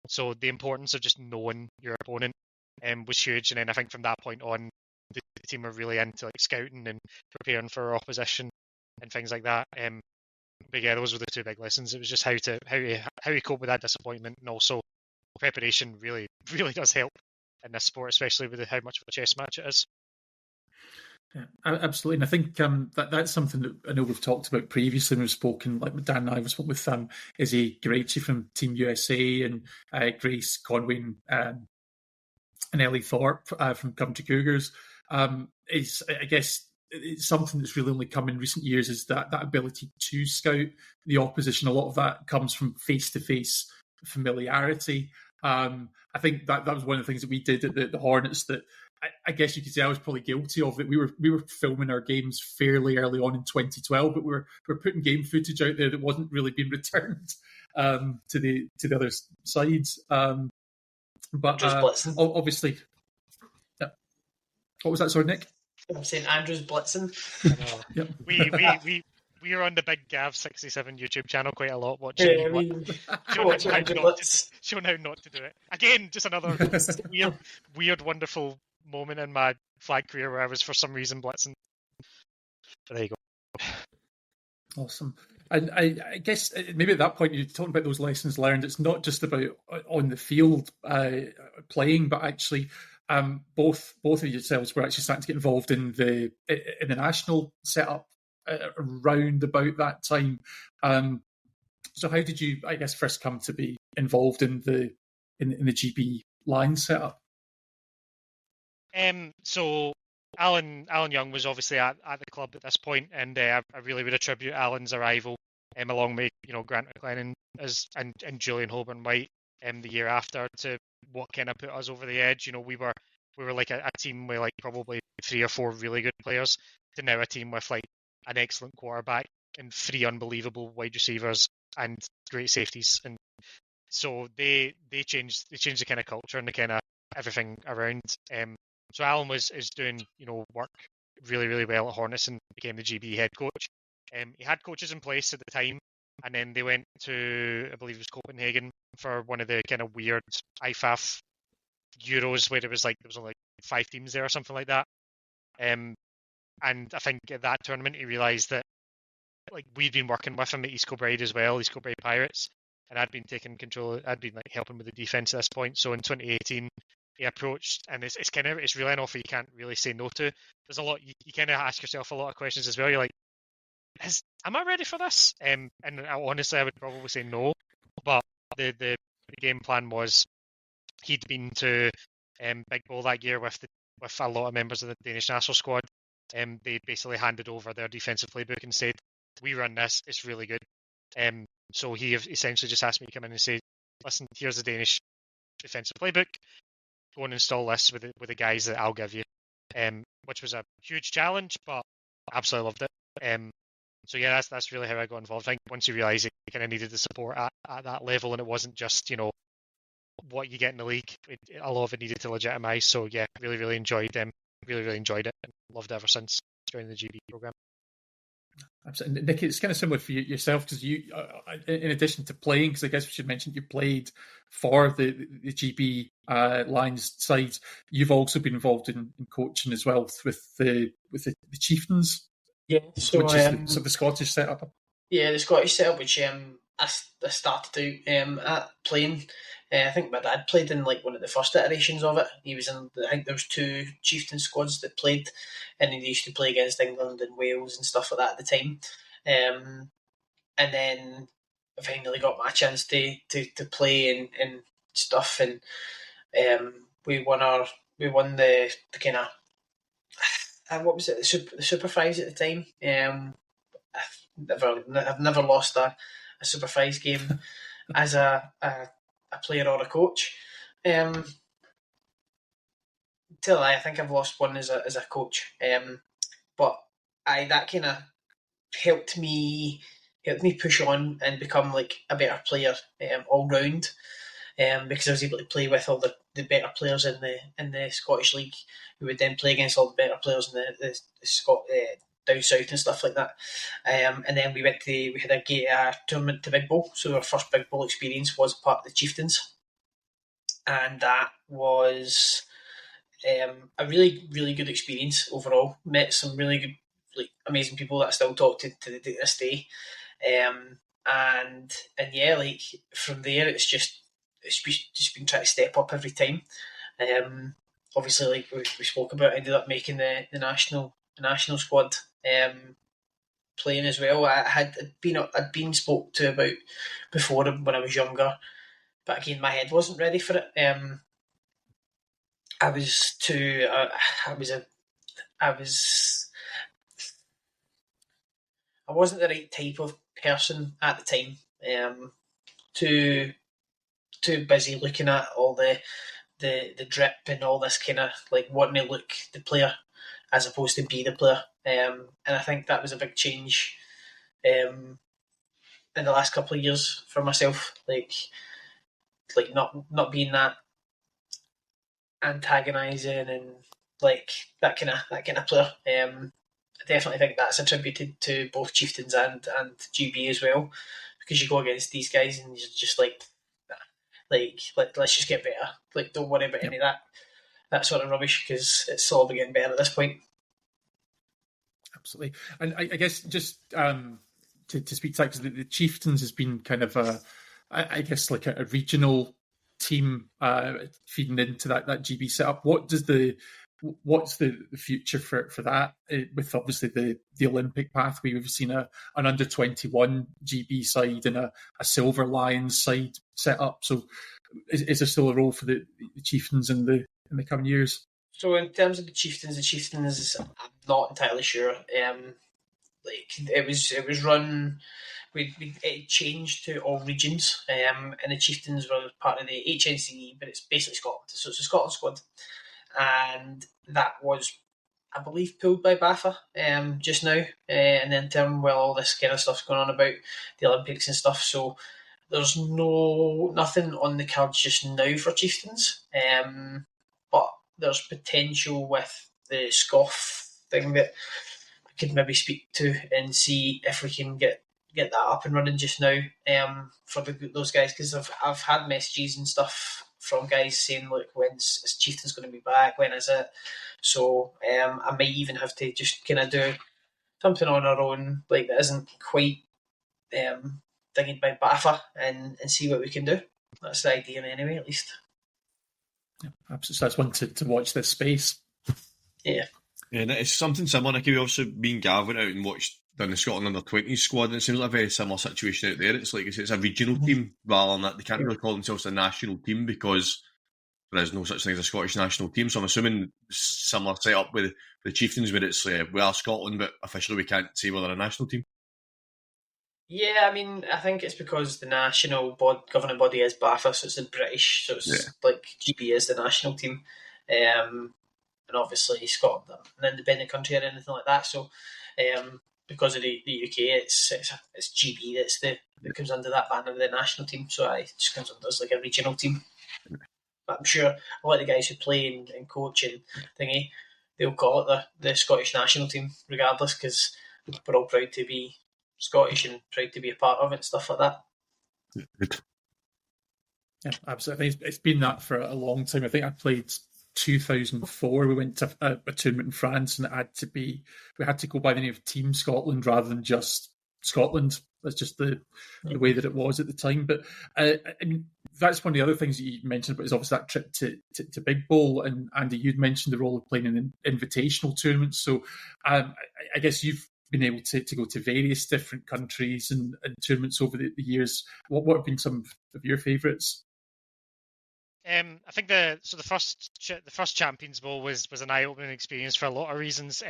So the importance of just knowing your opponent was huge, and then I think from that point on, the team were really into scouting and preparing for our opposition and things like that. But yeah, those were the two big lessons. It was just how you cope with that disappointment, and also preparation really really does help in this sport, especially with how much of a chess match it is. Yeah, absolutely. And I think that's something that I know we've talked about previously when we've spoken, like Dan and I was spoken with Izzy Geraci from Team USA and Grace Conway and Ellie Thorpe from Country Cougars. Is, I guess, it's something that's really only come in recent years, is that ability to scout the opposition. A lot of that comes from face-to-face familiarity. I think that was one of the things that we did at the Hornets that I guess you could say I was probably guilty of it. We were filming our games fairly early on in 2012, but we were putting game footage out there that wasn't really being returned to the other sides. But obviously, yeah. What was that? Sorry, Nick? I'm saying Andrew's blitzing. Yep. We are on the Big Gav 67 YouTube channel quite a lot watching. Showing how not to do it. Again, just another weird, wonderful moment in my flag career where I was for some reason blitzing. But there you go. Awesome. And I guess maybe at that point you're talking about those lessons learned. It's not just about on the field playing, but actually both of yourselves were actually starting to get involved in the national setup around about that time. So how did you, I guess, first come to be involved in the GB line setup? So Alan Young was obviously at the club at this point, and I really would attribute Alan's arrival, along with Grant McLennan and Julian Holborn-White the year after, to what kind of put us over the edge. We were like a team with like probably 3 or 4 really good players, to now a team with like an excellent quarterback and 3 unbelievable wide receivers and great safeties. And so they changed the kind of culture and the kind of everything around. So Alan is doing work really, really well at Hornets and became the GB head coach. He had coaches in place at the time, and then they went to, I believe it was Copenhagen, for one of the kind of weird IFAF Euros where there was only like 5 teams there or something like that. And I think at that tournament he realised that like we'd been working with him at East Kilbride as well, East Kilbride Pirates, and I'd been taking control. I'd been like helping with the defence at this point. So in 2018 he approached, and it's really an offer you can't really say no to. There's a lot you kind of ask yourself a lot of questions as well. You're like, am I ready for this? And honestly, I would probably say no. But the game plan was he'd been to Big Ball that year with a lot of members of the Danish national squad. They basically handed over their defensive playbook and said, "We run this. It's really good." So he essentially just asked me to come in and say, "Listen, here's the Danish defensive playbook. Go and install this with the guys that I'll give you," which was a huge challenge, but absolutely loved it. So yeah, that's really how I got involved. I think once you realise you kind of needed the support at that level, and it wasn't just what you get in the league, a lot of it needed to legitimise. So yeah, really enjoyed it and loved it ever since joining the GB program. Absolutely. Nick, it's kind of similar for yourself, because you, in addition to playing, because I guess we should mention you played for the GB Lions side, you've also been involved in coaching as well with the Chieftains. Yeah, so which is the Scottish setup. Yeah, the Scottish setup, which I started out at playing. I think my dad played in like one of the first iterations of it. He was in, I think there was 2 chieftain squads that played, and he used to play against England and Wales and stuff like that at the time. And then I finally got my chance to play and stuff, and we won the kind of what was it, the Super Fives at the time. I've never lost a Super Fives game as a player or a coach. Till I think I've lost one as a coach. But that kind of helped me push on and become like a better player all round. Because I was able to play with all the better players in the Scottish League, who would then play against all the better players in the down south and stuff like that. And then we had a tournament to Big Bowl, so our first Big Bowl experience was part of the Chieftains, and that was a really, really good experience overall. Met some really good, like, amazing people that I still talk to this day. And yeah, like from there, it's just been trying to step up every time. Obviously, like we spoke about, I ended up making the national national squad, playing as well. I'd been spoke to about before when I was younger, but again, my head wasn't ready for it. I was too. I wasn't the right type of person at the time. Too busy looking at all the drip and all this kind of like wanting to look the player as opposed to be the player. And I think that was a big change in the last couple of years for myself. Like not being that antagonising and like that kind of player. I definitely think that's attributed to both Chieftains and GB as well, because you go against these guys and you're just like, let's just get better. Like, don't worry about any of that sort of rubbish, because it's all getting better at this point. Absolutely. And I guess just to speak to that, because the Chieftains has been kind of I guess like a regional team feeding into that GB setup. What's the future for that, with obviously the Olympic pathway? We've seen an under 21 GB side and a Silver Lions side set up. So is there still a role for the Chieftains in the coming years? So in terms of the Chieftains, I'm not entirely sure. Like it was run. It changed to all regions, and the Chieftains were part of the HNC, but it's basically Scotland. So it's a Scotland squad, and that was, I believe, pulled by BAFA just now, and then term while all this kind of stuff's going on about the Olympics and stuff. So there's nothing on the cards just now for Chieftains, but there's potential with the SCOF thing that I could maybe speak to and see if we can get that up and running just now, for those guys, because I've had messages and stuff from guys saying, look, when's Chieftains going to be back, when is it? So I might even have to just kind of do something on our own, like that isn't quite thinking by BAFA, and see what we can do. That's the idea anyway, at least. Yeah, absolutely. So that's one to watch this space. Yeah. And it's something similar. Nicky, we also been Gavin out and watched down the Scotland under 20s squad, and it seems like a very similar situation out there. It's like it's a regional team rather than that. They can't really call themselves a national team because there is no such thing as a Scottish national team. So I'm assuming similar setup with the Chieftains, where it's we are Scotland, but officially we can't say we're a national team. Yeah, I mean, I think it's because the national governing body is BAFA, so it's the British, so it's like GB is the national team, and obviously Scotland are an independent country or anything like that. So, because of the UK, it's GB that comes under that banner of the national team. So it just comes under as like a regional team. But I'm sure a lot of the guys who play and coach and thingy, they'll call it the Scottish national team regardless, because we're all proud to be Scottish and proud to be a part of it and stuff like that. Good. Yeah, absolutely. It's been that for a long time. I think I played 2004. We went to a tournament in France, and we had to go by the name of Team Scotland rather than just Scotland. That's just the way that it was at the time. But I mean, that's one of the other things that you mentioned, but is obviously that trip to Big Bowl. And Andy, you'd mentioned the role of playing in invitational tournaments. So I guess you've been able to go to various different countries and tournaments over the years. What have been some of your favourites? I think the first Champions Bowl was an eye-opening experience for a lot of reasons.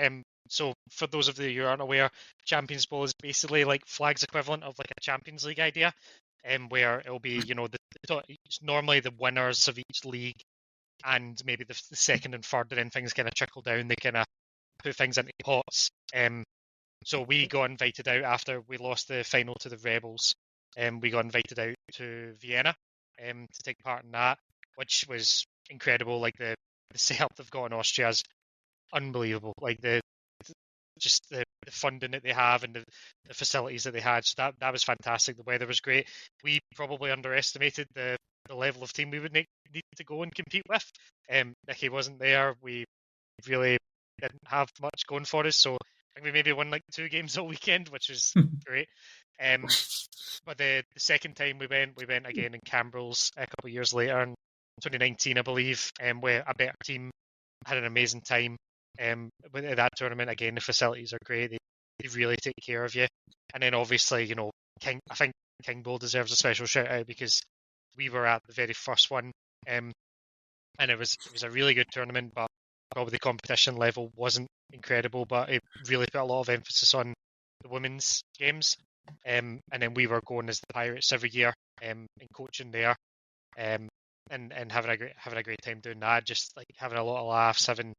So for those of you who aren't aware, Champions Bowl is basically like Flag's equivalent of like a Champions League idea, where it'll be it's normally the winners of each league and maybe the second and third, and then things kind of trickle down. They kind of put things into pots. So we got invited out after we lost the final to the Rebels. We got invited out to Vienna to take part in that, which was incredible. Like the setup they've got in Austria is unbelievable. Like the funding that they have and the facilities that they had. So that was fantastic. The weather was great. We probably underestimated the level of team we would need to go and compete with. Nicky wasn't there. We really didn't have much going for us. So I think we maybe won like 2 games all weekend, which was great. But the second time we went again in Cambrils a couple of years later in 2019, I believe, where a better team had an amazing time. With that tournament, again, the facilities are great. They really take care of you. And then obviously, I think King Bowl deserves a special shout out because we were at the very first one, and it was a really good tournament, but probably the competition level wasn't incredible, but it really put a lot of emphasis on the women's games. And then we were going as the Pirates every year, and coaching there, and having a great time doing that, just like having a lot of laughs, having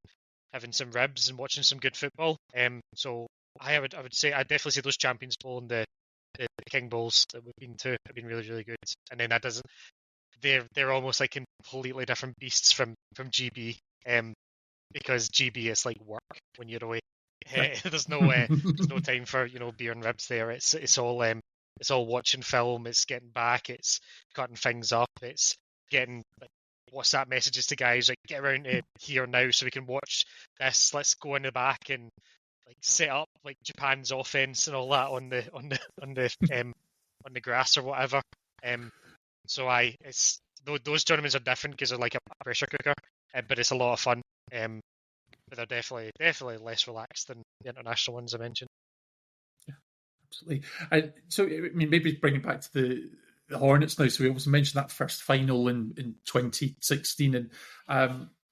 some ribs and watching some good football. So I would say I definitely say those Champions Bowl and the King Bowls that we've been to have been really, really good. And then that doesn't they're almost like completely different beasts from GB. Because GB is like work when you're away. There's no time for beer and ribs there. It's all watching film. It's getting back. It's cutting things up. It's getting like WhatsApp messages to guys like get around to here now so we can watch this. Let's go in the back and like set up like Japan's offense and all that on the grass or whatever. So it's those tournaments are different because they're like a pressure cooker, but it's a lot of fun. But they're definitely less relaxed than the international ones I mentioned. Yeah, absolutely. So, I mean, maybe bringing back to the Hornets now. So we also mentioned that first final in 2016, and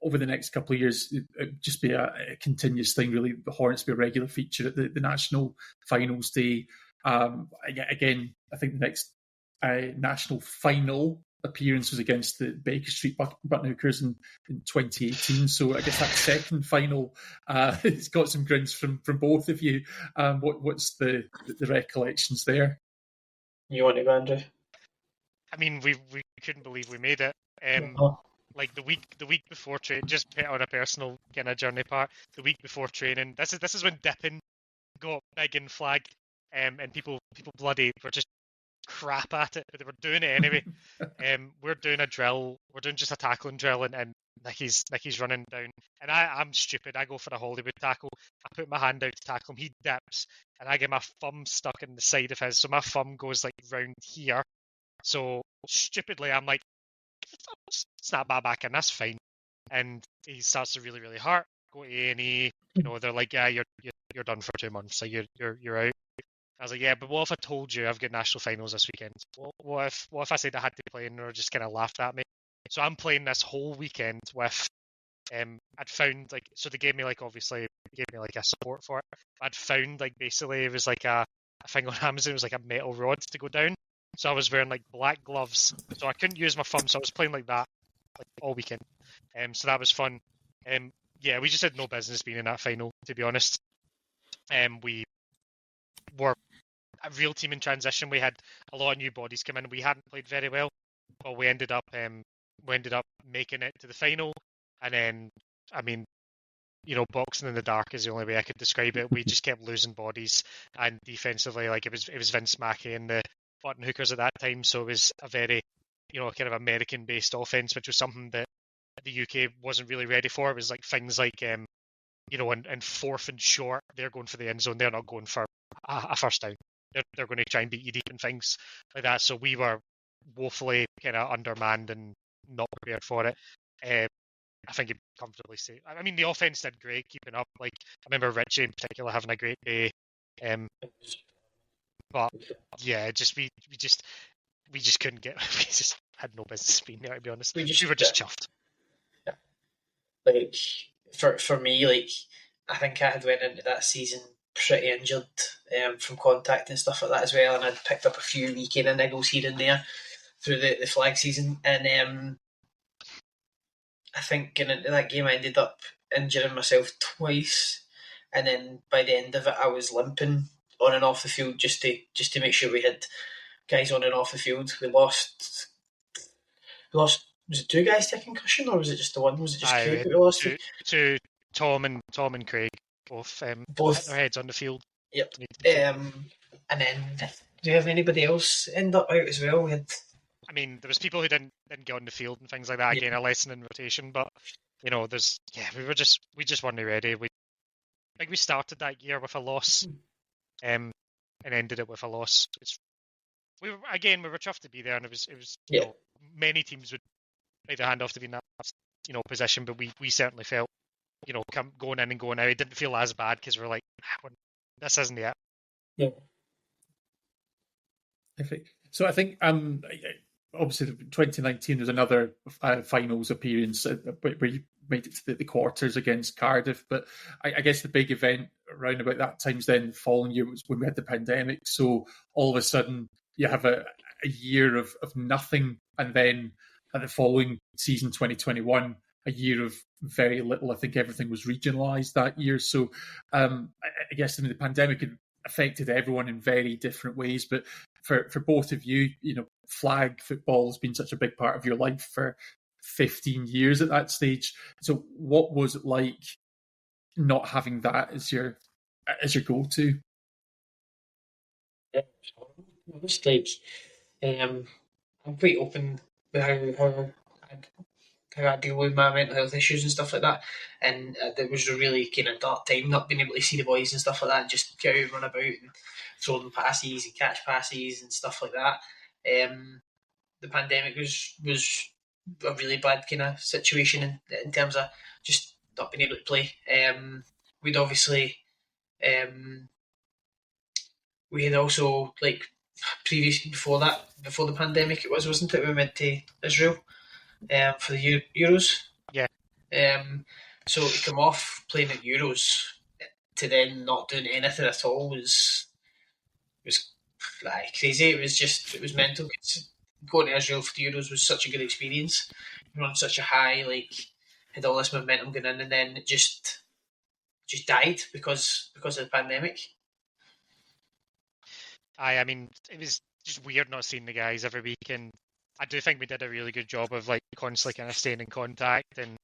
over the next couple of years, it'd just be a continuous thing, really. The Hornets be a regular feature at the national finals day. Again, I think the next national final appearance was against the Baker Street Buttonhookers in 2018. So I guess that second final has got some grins from both of you. What's the recollections there? You want to go, Andrew? I mean, we couldn't believe we made it. Like the week before training, just on a personal kind of journey part. The week before training, this is when dipping got big in flag, and people bloody were just crap at it, but they were doing it anyway. We're doing a drill. We're doing just a tackling drill, and Nicky's running down, and I'm stupid. I go for a Hollywood tackle. I put my hand out to tackle him. He dips, and I get my thumb stuck in the side of his, so my thumb goes like round here. So stupidly, I'm like, snap that back in. That's fine. And he starts to really, really hurt. Go to A&E. They're like, yeah, you're done for 2 months. So you're out. I was like, yeah, but what if I told you I've got national finals this weekend? What if I said I had to play and they were just kind of laughed at me? So I'm playing this whole weekend with, I'd found like, so they gave me like, obviously, a support for it. I'd found like, basically it was like a thing on Amazon, it was like a metal rod to go down. So I was wearing like black gloves, so I couldn't use my thumb, so I was playing like that like all weekend. So that was fun. Yeah, we just had no business being in that final, to be honest. We were a real team in transition. We had a lot of new bodies come in. We hadn't played very well, but we ended up making it to the final. And then, I mean, boxing in the dark is the only way I could describe it. We just kept losing bodies, and defensively, like it was Vince Mackey and the Buttonhookers at that time, so it was a very, kind of American-based offense, which was something that the UK wasn't really ready for. It was like things like, in fourth and short, they're going for the end zone. They're not going for a first down. They're going to try and beat you deep and things like that. So we were woefully kind of undermanned and not prepared for it. I think you'd comfortably say. I mean, the offense did great, keeping up. Like I remember Richie in particular having a great day. But yeah, we just couldn't get. We just had no business being there, to be honest. We were just chuffed. Yeah. Like for me, like I think I had went into that season pretty injured from contact and stuff like that as well, and I'd picked up a few wee kind of niggles here and there through the flag season, and I think getting into that game I ended up injuring myself twice, and then by the end of it I was limping on and off the field just to make sure we had guys on and off the field. We lost. Was it 2 guys to concussion, or was it just the one? Was it just Craig that we lost? To Tom and Craig both hit their heads on the field. Yep. And then do you have anybody else end up out as well? I mean, there was people who didn't get on the field and things like that. Again, a lesson in rotation, but we just weren't ready. We started that year with a loss, and ended it with a loss. We were chuffed to be there, and it was many teams would lay their hand off to be in that position, but we certainly felt going in and going out, it didn't feel as bad because we're like, this isn't it. Yeah. I think obviously 2019 was another finals appearance where you made it to the quarters against Cardiff, but I guess the big event around about that time's then the following year was when we had the pandemic. So all of a sudden you have a year of nothing, and then at the following season 2021 a year of very little. I think everything was regionalised that year. So I guess the pandemic had affected everyone in very different ways, but for both of you, flag football has been such a big part of your life for 15 years at that stage. So what was it like not having that as your go-to? Yeah, it's like I'm quite open with how I deal with my mental health issues and stuff like that. And it was a really kind of dark time, not being able to see the boys and stuff like that, and just get out, run about, and throw them passes and catch passes and stuff like that. The pandemic was a really bad kind of situation in terms of just not being able to play. We'd obviously we had also before the pandemic wasn't it, we went to Israel for the Euros. Yeah. So to come off playing at Euros to then not doing anything at all was like crazy. It was mental. Going to Israel for the Euros was such a good experience. You're on such a high, had all this momentum going in, and then it just died because of the pandemic. I mean, it was just weird not seeing the guys every week, and I do think we did a really good job of constantly kind of staying in contact and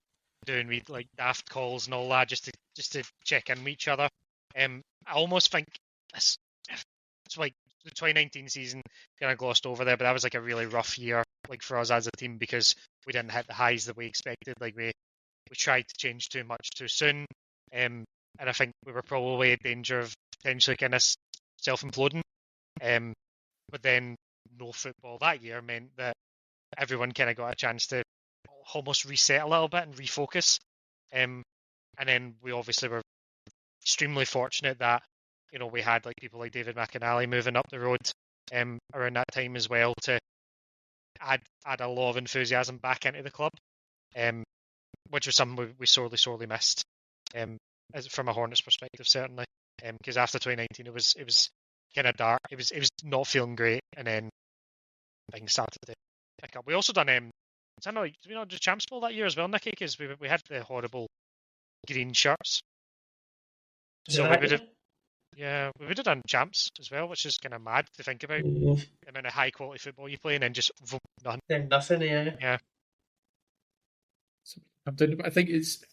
doing daft calls and all that just to check in with each other. I almost think it's like the 2019 season kind of glossed over there, but that was a really rough year for us as a team because we didn't hit the highs that we expected. We tried to change too much too soon, and I think we were probably in danger of potentially kind of self-imploding. But then no football that year meant that everyone kind of got a chance to almost reset a little bit and refocus. And then we obviously were extremely fortunate that we had people like David McAnally moving up the road around that time as well to add a lot of enthusiasm back into the club, which was something we sorely missed from a Hornets perspective, certainly. Because after 2019 it was kind of dark. It was not feeling great, and then things started to pick up. We also done did we not do Champs Bowl that year as well, Nicky? Because we had the horrible green shirts. So we would have done Champs as well, which is kind of mad to think about. The amount of high quality football you play and then just none. Then nothing, yeah. Yeah. So I think it's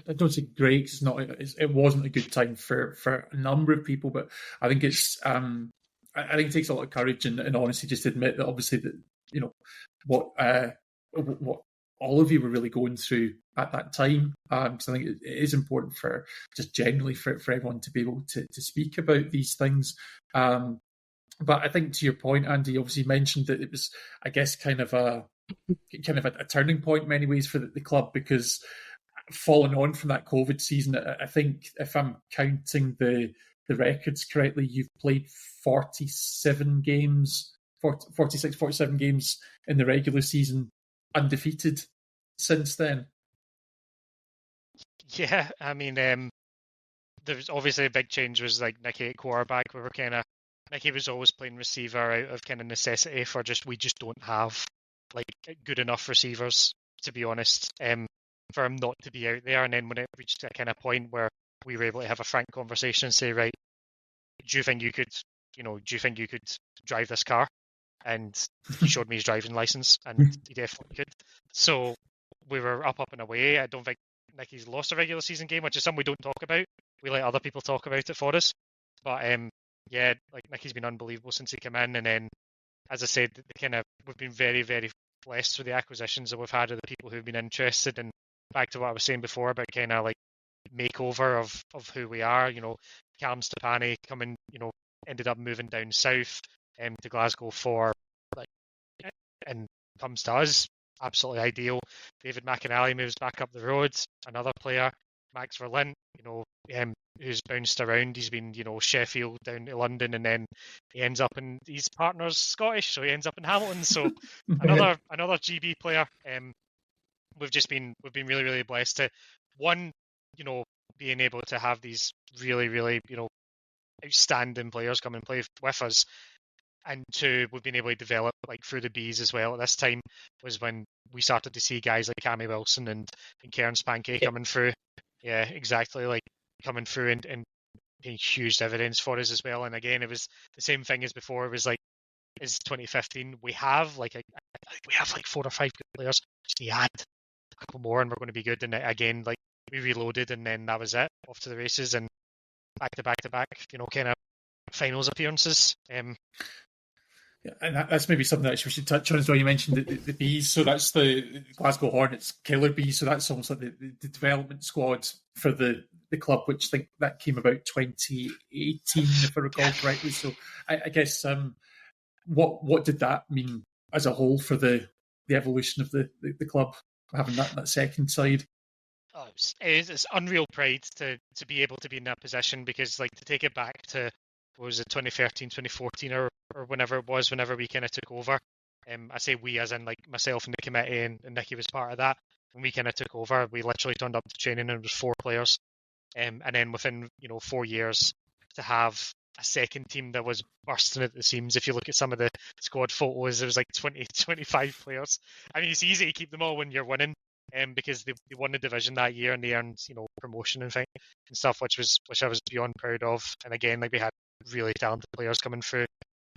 I don't say great. It wasn't a good time for a number of people, but I think it's I think it takes a lot of courage and honesty just to admit that obviously that what all of you were really going through at that time. So I think it is important for just generally for everyone to be able to speak about these things. But I think to your point, Andy, you obviously mentioned that it was, I guess, kind of a turning point in many ways for the club, because following on from that COVID season, I think if I'm counting the records correctly, you've played 47 games, 46, 47 games in the regular season, undefeated since then. Yeah, I mean, there was obviously a big change was Nicky at quarterback. Nicky was always playing receiver out of kind of necessity for we just don't have good enough receivers, to be honest, for him not to be out there. And then when it reached a kind of point where we were able to have a frank conversation and say, right, do you think you could drive this car? And he showed me his driving license, and he definitely could. So we were up and away. I don't think Nicky's lost a regular season game, which is something we don't talk about. We let other people talk about it for us. But yeah, Nicky's been unbelievable since he came in. And then, as I said, we've been very, very blessed with the acquisitions that we've had of the people who've been interested. And back to what I was saying before about kind of makeover of who we are. Callum Stepani coming, ended up moving down south to Glasgow and comes to us absolutely ideal. David McInally moves back up the road, another player. Max Verlint, who's bounced around. He's been, Sheffield down to London, and then he ends up in his partner's Scottish, so he ends up in Hamilton. So another GB player. We've been really, really blessed to, one, being able to have these really, really, outstanding players come and play with us, and two, we've been able to develop through the Bs as well. At this time was when we started to see guys like Cammy Wilson and Cairns Pankey coming through. Yeah, exactly, coming through and being huge dividends for us as well. And again, it was the same thing as before. It was is 2015. We have we have 4 or 5 good players. Just add a couple more, and we're going to be good. And again, we reloaded, and then that was it. Off to the races, and back to back to back. Kind of finals appearances. Yeah, and that's maybe something that we should touch on as well. You mentioned the Bees, so that's the Glasgow Hornets Killer Bees, so that's almost like the development squad for the club, which I think that came about 2018, if I recall correctly. So I guess what did that mean as a whole for the evolution of the club, having that second side? Oh, it's unreal pride to be able to be in that position, because to take it back to, what was it, 2013, 2014, or whenever it was, whenever we kind of took over. I say we as in myself and the committee, and Nicky was part of that. When we kind of took over, we literally turned up to training and it was 4 players. And then within 4 years to have a second team that was bursting at the seams. If you look at some of the squad photos, there was 20, 25 players. I mean, it's easy to keep them all when you're winning, because they won the division that year and they earned promotion and stuff, which I was beyond proud of. And again, we had really talented players coming through,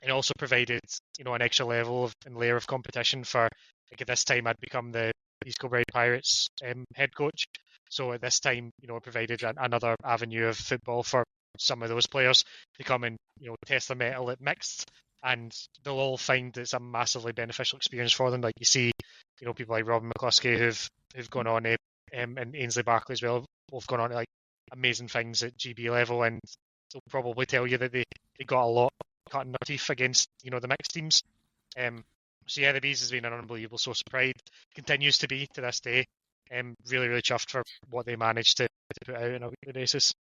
and also provided an extra level and layer of competition for, at this time I'd become the East Kilbride Pirates head coach. So at this time, it provided another avenue of football for some of those players to come and test their mettle at mixed, and they'll all find it's a massively beneficial experience for them. You see, people like Robin McCluskey who've gone on to, and Ainsley Barkley as well, both gone on to amazing things at GB level, and they'll probably tell you that they got a lot cutting their teeth against the mixed teams. So yeah, the Bees has been an unbelievable source of pride, continues to be to this day. Really, really chuffed for what they managed to put out on a weekly basis.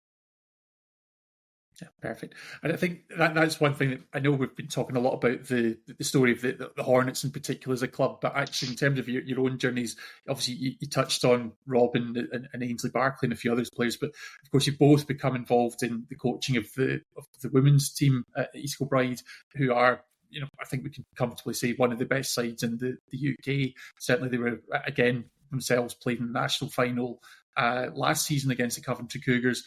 Yeah, perfect. And I think that's one thing that I know we've been talking a lot about the story of the Hornets in particular as a club, but actually in terms of your own journeys, obviously you touched on Robin and Ainsley Barkley and a few other players, but of course you've both become involved in the coaching of the women's team at East Kilbride, who are, I think we can comfortably say one of the best sides in the UK. Certainly they were, again, themselves played in the national final last season against the Coventry Cougars.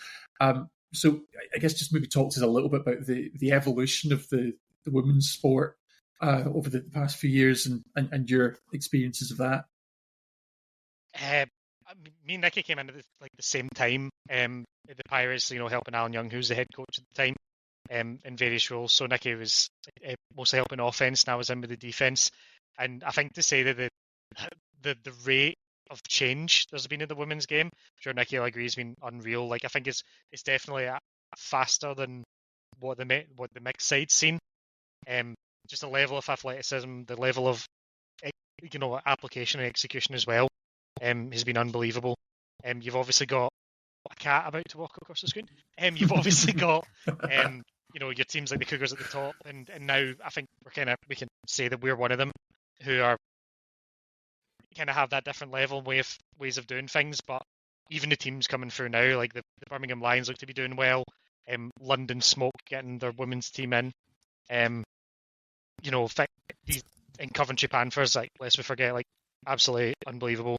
So I guess just maybe talk to us a little bit about the evolution of the women's sport over the past few years and your experiences of that. Me and Nicky came in at the same time at the Pirates, helping Alan Young, who was the head coach at the time, in various roles. So Nicky was mostly helping offence, and I was in with the defence. And I think to say that the rate of change there's been in the women's game, I'm sure Nicky will agree, has been unreal. I think it's definitely faster than what the mixed side's seen. Just the level of athleticism, the level of application and execution as well, has been unbelievable. You've obviously got a cat about to walk across the screen. You've obviously got your teams like the Cougars at the top, and now I think we can say that we're one of them who are kind of have that different level ways of doing things. But even the teams coming through now, like the Birmingham Lions look to be doing well. London Smoke getting their women's team in. These in Coventry Panthers, lest we forget, absolutely unbelievable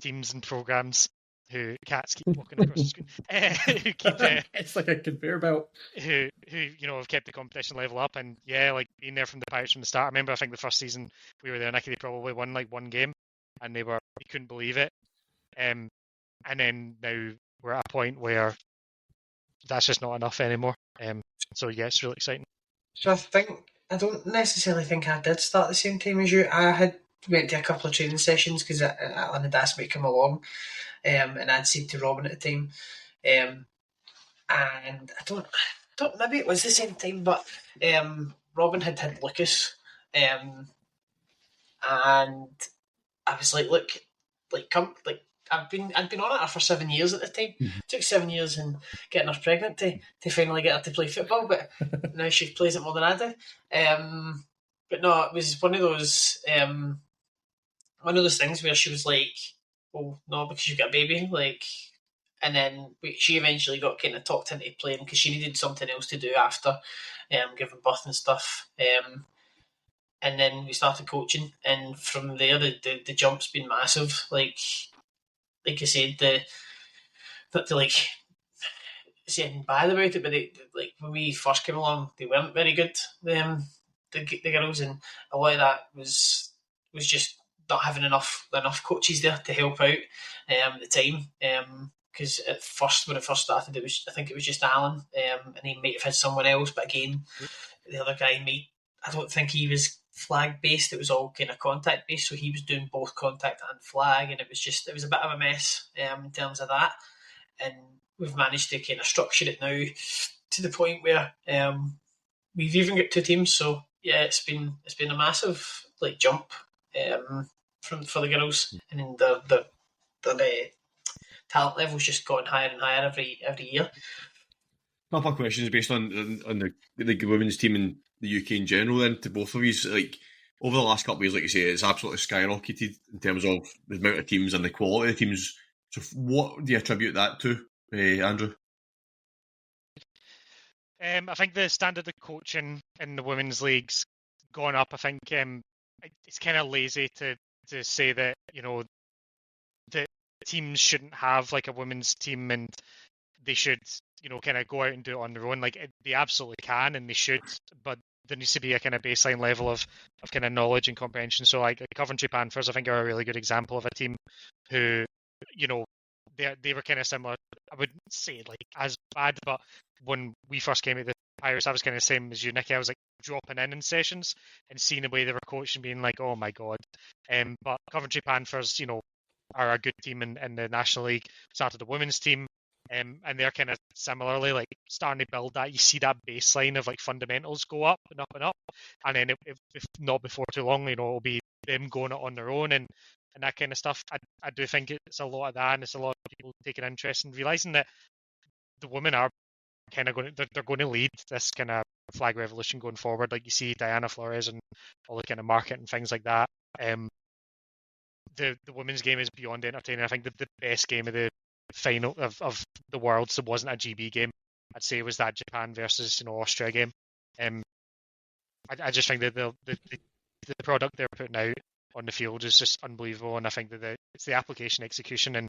teams and programs. Who cats keep walking across the screen? Who keep it's like a conveyor belt. Who have kept the competition level up, and being there from the Pirates from the start. I remember, I think the first season we were there, Nicky, they probably won one game, and they couldn't believe it. And then now we're at a point where that's just not enough anymore. So yeah, it's really exciting. So I don't necessarily think I did start at the same time as you. I had went to a couple of training sessions because Alan had asked me to come along, and I'd said to Robin at the time, and I don't maybe it was the same time, but Robin had Lucas, and I was like, look, come, I'd been on her for 7 years at the time. Mhm. It took 7 years and getting her pregnant to finally get her to play football, but now she plays it more than I do. But no, it was one of those things where she was like, "Well, no, because you've got a baby," and then she eventually got kind of talked into playing because she needed something else to do after giving birth and stuff. And then we started coaching, and from there the jump's been massive. Like I said, not to say anything bad about it, but when we first came along, they weren't very good. The girls, and a lot of that was just not having enough coaches there to help out at the time. Because at first, when it first started, I think it was just Alan, and he might have had someone else, but again, the other guy I don't think he was flag based. It was all kind of contact based, so he was doing both contact and flag, and it was a bit of a mess in terms of that. And we've managed to kind of structure it now to the point where we've even got 2 teams. So yeah, it's been a massive jump for the girls, and then the talent level's just gotten higher and higher every year. A couple of questions based on the women's team in the UK in general. Then to both of you, like over the last couple of years, like you say, it's absolutely skyrocketed in terms of the amount of teams and the quality of teams. So, what do you attribute that to, Andrew? I think the standard of coaching in the women's league's gone up. I think it's kind of lazy to say that the teams shouldn't have like a women's team and they should kind of go out and do it on their own. They absolutely can and they should, but there needs to be a kind of baseline level of kind of knowledge and comprehension. So like the Coventry Panthers, I think, are a really good example of a team who they were kind of similar. I wouldn't say as bad, but when we first came at the Pirates, I was kind of the same as you, Nicky. I was dropping in sessions and seeing the way they were coached and being like, oh my god. But Coventry Panthers, are a good team in the National League. Started a women's team, and they're kind of similarly starting to build that. You see that baseline of fundamentals go up and up and up, and then if not before too long, it'll be them going it on their own and that kind of stuff. I do think it's a lot of that, and it's a lot of people taking interest and realizing that the women are kind of they're going to lead this kind of flag revolution going forward. Like you see Diana Flores and all the kind of market and things like that. The women's game is beyond entertaining. I think the best game of the final of the Worlds that wasn't a GB game, I'd say, was that Japan versus Austria game. I just think that the product they're putting out on the field is just unbelievable, and I think that it's the application, execution,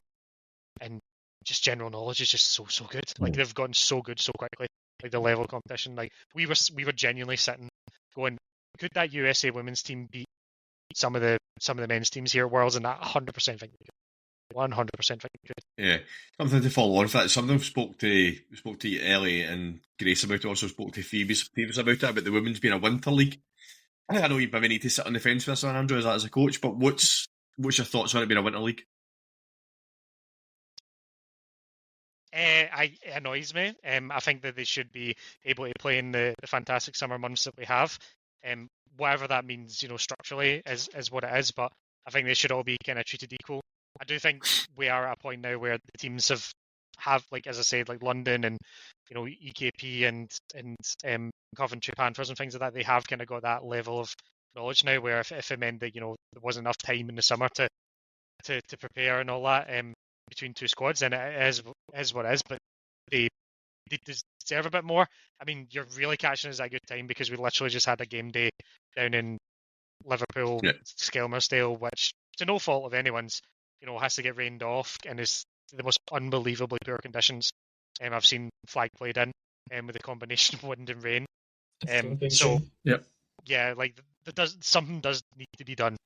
and just general knowledge is just so good. They've gotten so good so quickly. The level of competition, we were genuinely sitting going, could that USA women's team beat some of the men's teams here at Worlds? And that 100% think they could. 100% think they could. Yeah, something to follow on for that. Something we spoke to Ellie and Grace about it. Also spoke to Phoebe about it, about the women's being a winter league. I know you maybe need to sit on the fence for this one, Andrew, as a coach, but what's your thoughts on it being a winter league? It annoys me. I think that they should be able to play in the fantastic summer months that we have. Whatever that means, structurally is what it is, but I think they should all be kind of treated equal. I do think we are at a point now where the teams have as I said, London and EKP and Coventry Panthers and things like that. They have kind of got that level of knowledge now, where if it meant that there wasn't enough time in the summer to prepare and all that between two squads, then it is what it is. But they deserve a bit more. I mean, you're really catching us at a good time because we literally just had a game day down in Liverpool, Skelmersdale, which to no fault of anyone's, has to get rained off and is the most unbelievably poor conditions I've seen flag played in, with a combination of wind and rain. So yeah, something does need to be done.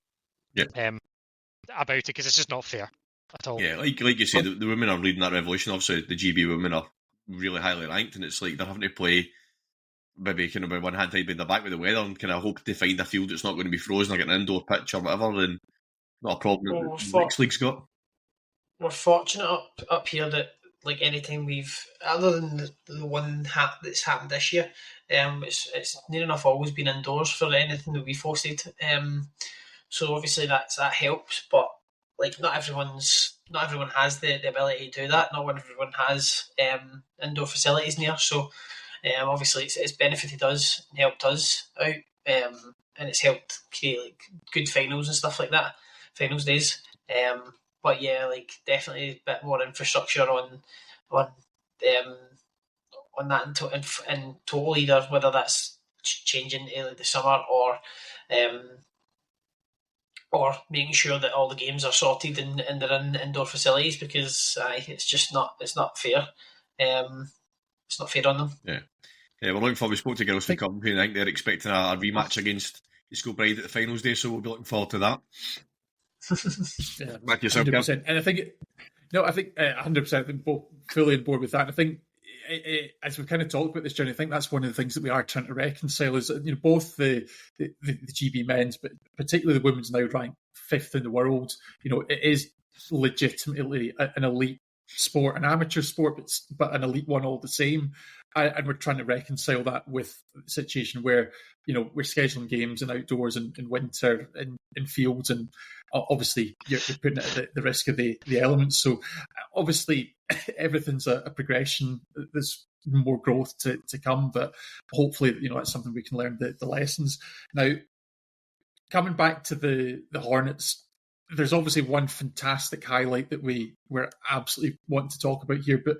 About it, because it's just not fair at all. Yeah, like you said, the women are leading that revolution. Obviously, the GB women are really highly ranked, and it's they're having to play maybe kind of with one hand tied behind their back with the weather and kind of hope to find a field that's not going to be frozen or get an indoor pitch or whatever, and not a problem that the next league's got. We're fortunate up here that anytime other than the one that's happened this year, it's near enough always been indoors for anything that we've hosted. So obviously that helps, but like not everyone has the ability to do that. Not everyone has indoor facilities near. So obviously it's benefited us and helped us out, and it's helped create like good finals and stuff like that, finals days. But yeah, like definitely a bit more infrastructure on um, on that in total, either whether that's changing like the summer um, or making sure that all the games are sorted and they're in indoor facilities, because it's just not fair. It's not fair on them. Yeah. We're looking forward. We spoke to girls from Coventry, and I think they're expecting a rematch against the School Bride at the finals day, so we'll be looking forward to that. Yeah, back to yourself, 100%. And I think 100%. I'm both fully on board with that. I think, as we've kind of talked about this journey, I think that's one of the things that we are trying to reconcile is, both the GB men's, but particularly the women's, now ranked 5th in the world. It is legitimately an elite sport, an amateur sport, but an elite one all the same. And we're trying to reconcile that with the situation where, we're scheduling games in outdoors in winter in fields, and obviously you're putting it at the risk of the elements. So obviously everything's a progression. There's more growth to come, but hopefully, that's something we can learn the lessons. Now, coming back to the Hornets, there's obviously one fantastic highlight that we're absolutely wanting to talk about here, but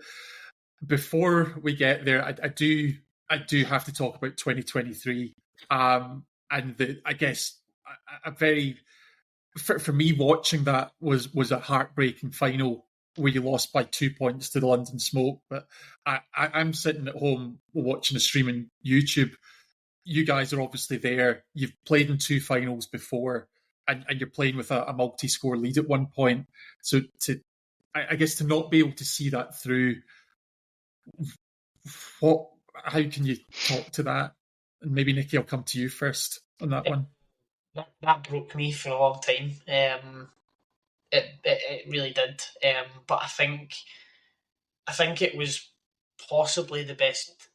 before we get there, I do have to talk about 2023, and I guess a very, for me, watching that was a heartbreaking final where you lost by 2 points to the London Smoke. But I'm sitting at home watching a stream on YouTube. You guys are obviously there. You've played in 2 finals before, and you're playing with a multi-score lead at one point. So I guess to not be able to see that through, how can you talk to that? And maybe Nicky, I'll come to you first on that one. That broke me for a long time. It really did. But I think it was possibly the best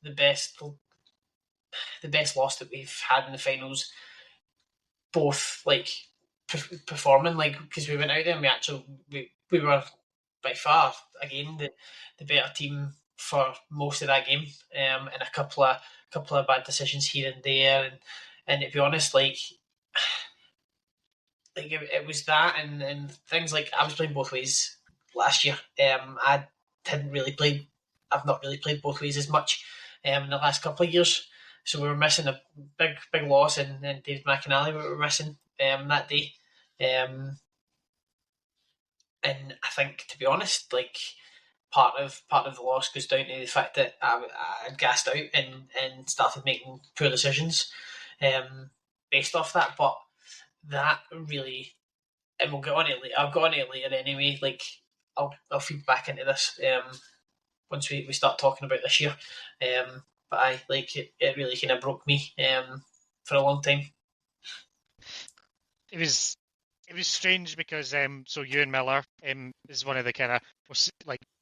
loss that we've had in the finals. Both like performing, like, because we went out there and we were by far again the better team for most of that game, and a couple of bad decisions here and there, and to be honest, like it was that and things like I was playing both ways last year. I've not really played both ways as much in the last couple of years, so we were missing a big loss, and David McAnally we were missing that day. And I think, to be honest, like part of the loss goes down to the fact that I gassed out and started making poor decisions based off that. But that really, and we'll get on it later. I'll get on it later anyway. Like I'll feed back into this once we start talking about this year. But it really kind of broke me for a long time. It was strange because so Ewan Miller is one of the kind of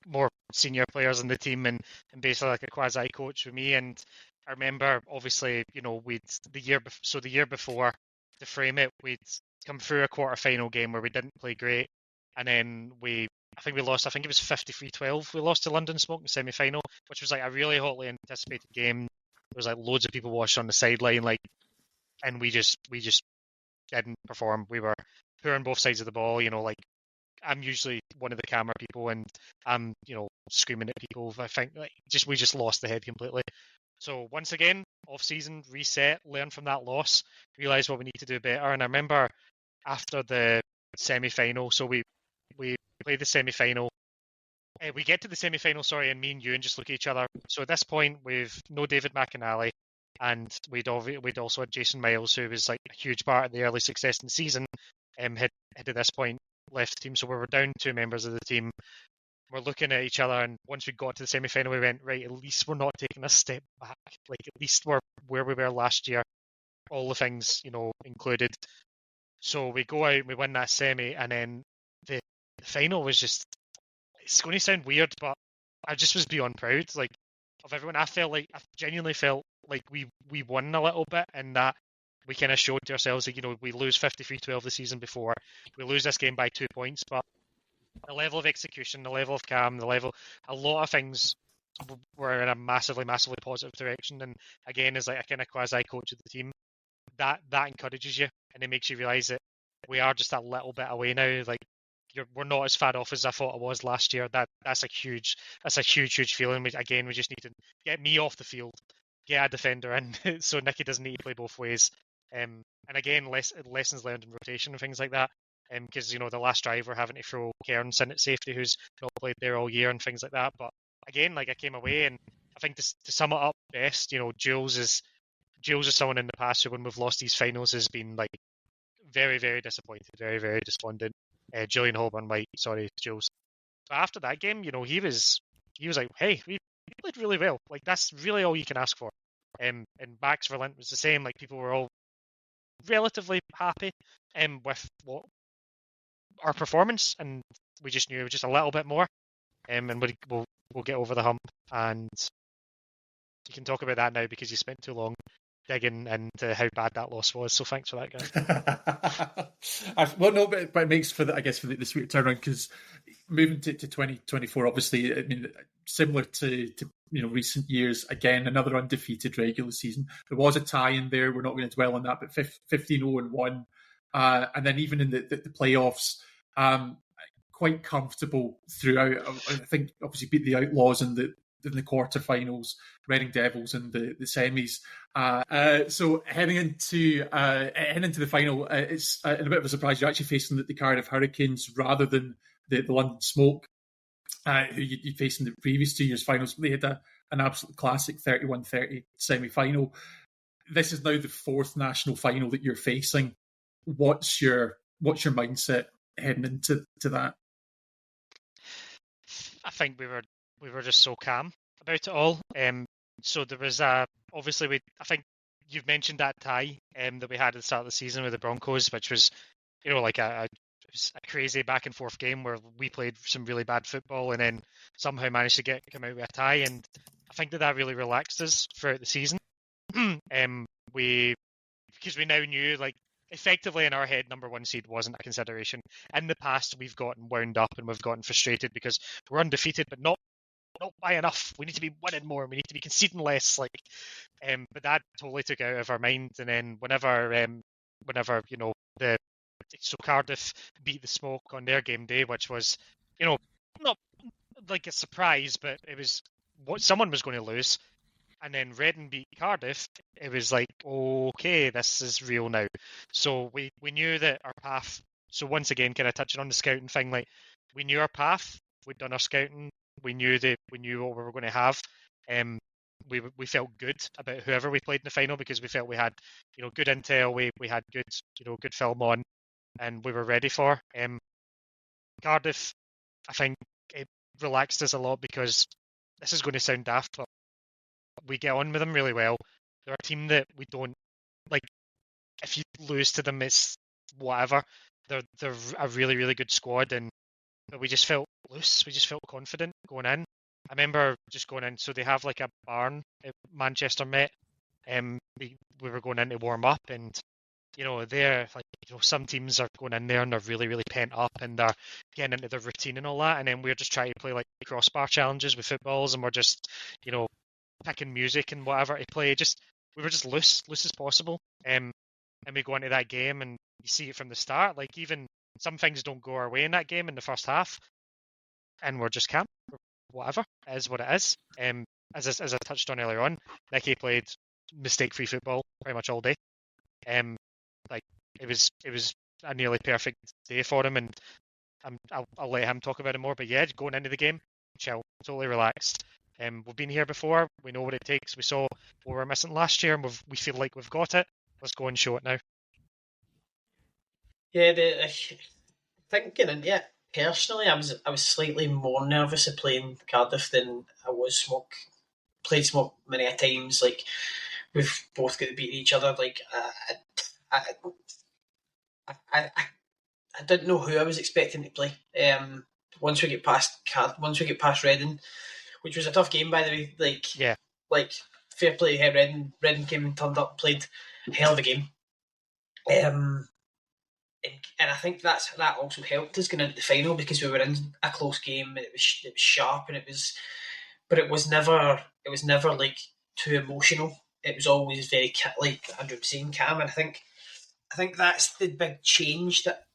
more senior players in the team, and basically like a quasi coach with me. And I remember, obviously, the year before, to frame it, we'd come through a quarter-final game where we didn't play great, and then I think we lost. I think it was 53-12. We lost to London Smoke in the semi-final, which was like a really hotly anticipated game. There was like loads of people watching on the sideline, and we just didn't perform. We were poor on both sides of the ball. I'm usually one of the camera people, and I'm screaming at people. I think we just lost the head completely. So once again, off-season, reset, learn from that loss, realise what we need to do better. And I remember after the semi-final, so we played the semi-final. We get to the semi-final, and me and Ewan just look at each other. So at this point, we've no David McAnally, and we'd also had Jason Miles, who was like a huge part of the early success in the season, had at this point left the team. So we were down 2 members of the team. We're looking at each other, and once we got to the semi-final, we went, right, at least we're not taking a step back. Like, at least we're where we were last year, all the things, included. So we go out, we win that semi, and then the final was just, it's going to sound weird, but I just was beyond proud, of everyone. I genuinely felt like we won a little bit, and that we kind of showed to ourselves that, you know, we lose 53-12 the season before. We lose this game by 2 points, but the level of execution, the level of calm, a lot of things were in a massively, massively positive direction. And again, as like a kind of quasi-coach of the team, that encourages you, and it makes you realise that we are just a little bit away now. Like, we're not as far off as I thought I was last year. That's a huge feeling. We just need to get me off the field, get a defender in, so Nicky doesn't need to play both ways. And again, lessons learned in rotation and things like that. Because, you know, the last drive we're having to throw Cairns in at safety, who's not played there all year and things like that. But again, like, I came away, and I think to sum it up best, you know, Jules is someone in the past who, when we've lost these finals, has been like very, very disappointed, very, very despondent. Julian Holborn, sorry, Jules. But after that game, you know, he was like, hey, we played really well. Like, that's really all you can ask for. And Max Verlint was the same. Like, people were all relatively happy with what our performance, and we just knew just a little bit more, and we'll get over the hump. And you can talk about that now because you spent too long digging into how bad that loss was. So thanks for that, guys. Well, no, but it makes for the sweet turnaround, because moving to 2024, obviously, I mean, similar to you know, recent years, again, another undefeated regular season. There was a tie in there. We're not going to dwell on that, but 15-0-1. And then even in the playoffs, quite comfortable throughout. I think obviously beat the Outlaws in the quarterfinals, Reading Devils in the semis. So heading into the final, it's a bit of a surprise. You're actually facing the Cardiff Hurricanes rather than the London Smoke, who you faced in the previous 2 years' finals. They had an absolute classic 31-30 semi-final. This is now the fourth national final that you're facing. What's your mindset heading into that? I think we were just so calm about it all. So there was obviously I think you've mentioned that tie that we had at the start of the season with the Broncos, which was, you know, like a crazy back and forth game where we played some really bad football and then somehow managed to come out with a tie. And I think that really relaxed us throughout the season. Because we now knew, like, effectively in our head, number one seed wasn't a consideration. In the past, we've gotten wound up and we've gotten frustrated because we're undefeated, but not by enough. We need to be winning more. We need to be conceding less. Like, but that totally took out of our mind. And then whenever you know, so Cardiff beat the Smoke on their game day, which was, you know, not like a surprise, but it was what someone was going to lose. And then Reading beat Cardiff. It was like, okay, this is real now. So we knew that our path. So once again, kind of touching on the scouting thing, like, we knew our path. We'd done our scouting. We knew what we were going to have. We felt good about whoever we played in the final because we felt we had, you know, good intel. We had good, you know, good film on, and we were ready for. Cardiff, I think it relaxed us a lot because this is going to sound daft, but we get on with them really well. They're a team that we don't like. If you lose to them, it's whatever. They're a really, really good squad, but we just felt loose. We just felt confident going in. I remember just going in. So they have like a barn at Manchester Met. We were going in to warm up, and you know, they're like, you know, some teams are going in there and they're really, really pent up and they're getting into their routine and all that, and then we're just trying to play like crossbar challenges with footballs, and we're just, you know, picking music and whatever to play. We were just loose as possible. And we go into that game and you see it from the start. Like, even some things don't go our way in that game in the first half, and we're just camp. Whatever, it is what it is. As I touched on earlier on, Nicky played mistake-free football pretty much all day. Like, it was a nearly perfect day for him, and I'll let him talk about it more. But yeah, going into the game, chill, totally relaxed. We've been here before. We know what it takes. We saw what we were missing last year, and we feel like we've got it. Let's go and show it now. Yeah, thinking into it, personally, I was slightly more nervous of playing Cardiff than I was Smoke. Played Smoke many a times. Like, we've both got to beat each other. Like, I didn't know who I was expecting to play. Once we get past Reading, which was a tough game, by the way. Like, fair play to Reading. Reading came and turned up, played a hell of a game. And I think that also helped us going into the final because we were in a close game and it was sharp and it was never like too emotional. It was always very like Andrew was saying, calm. And I think that's the big change that,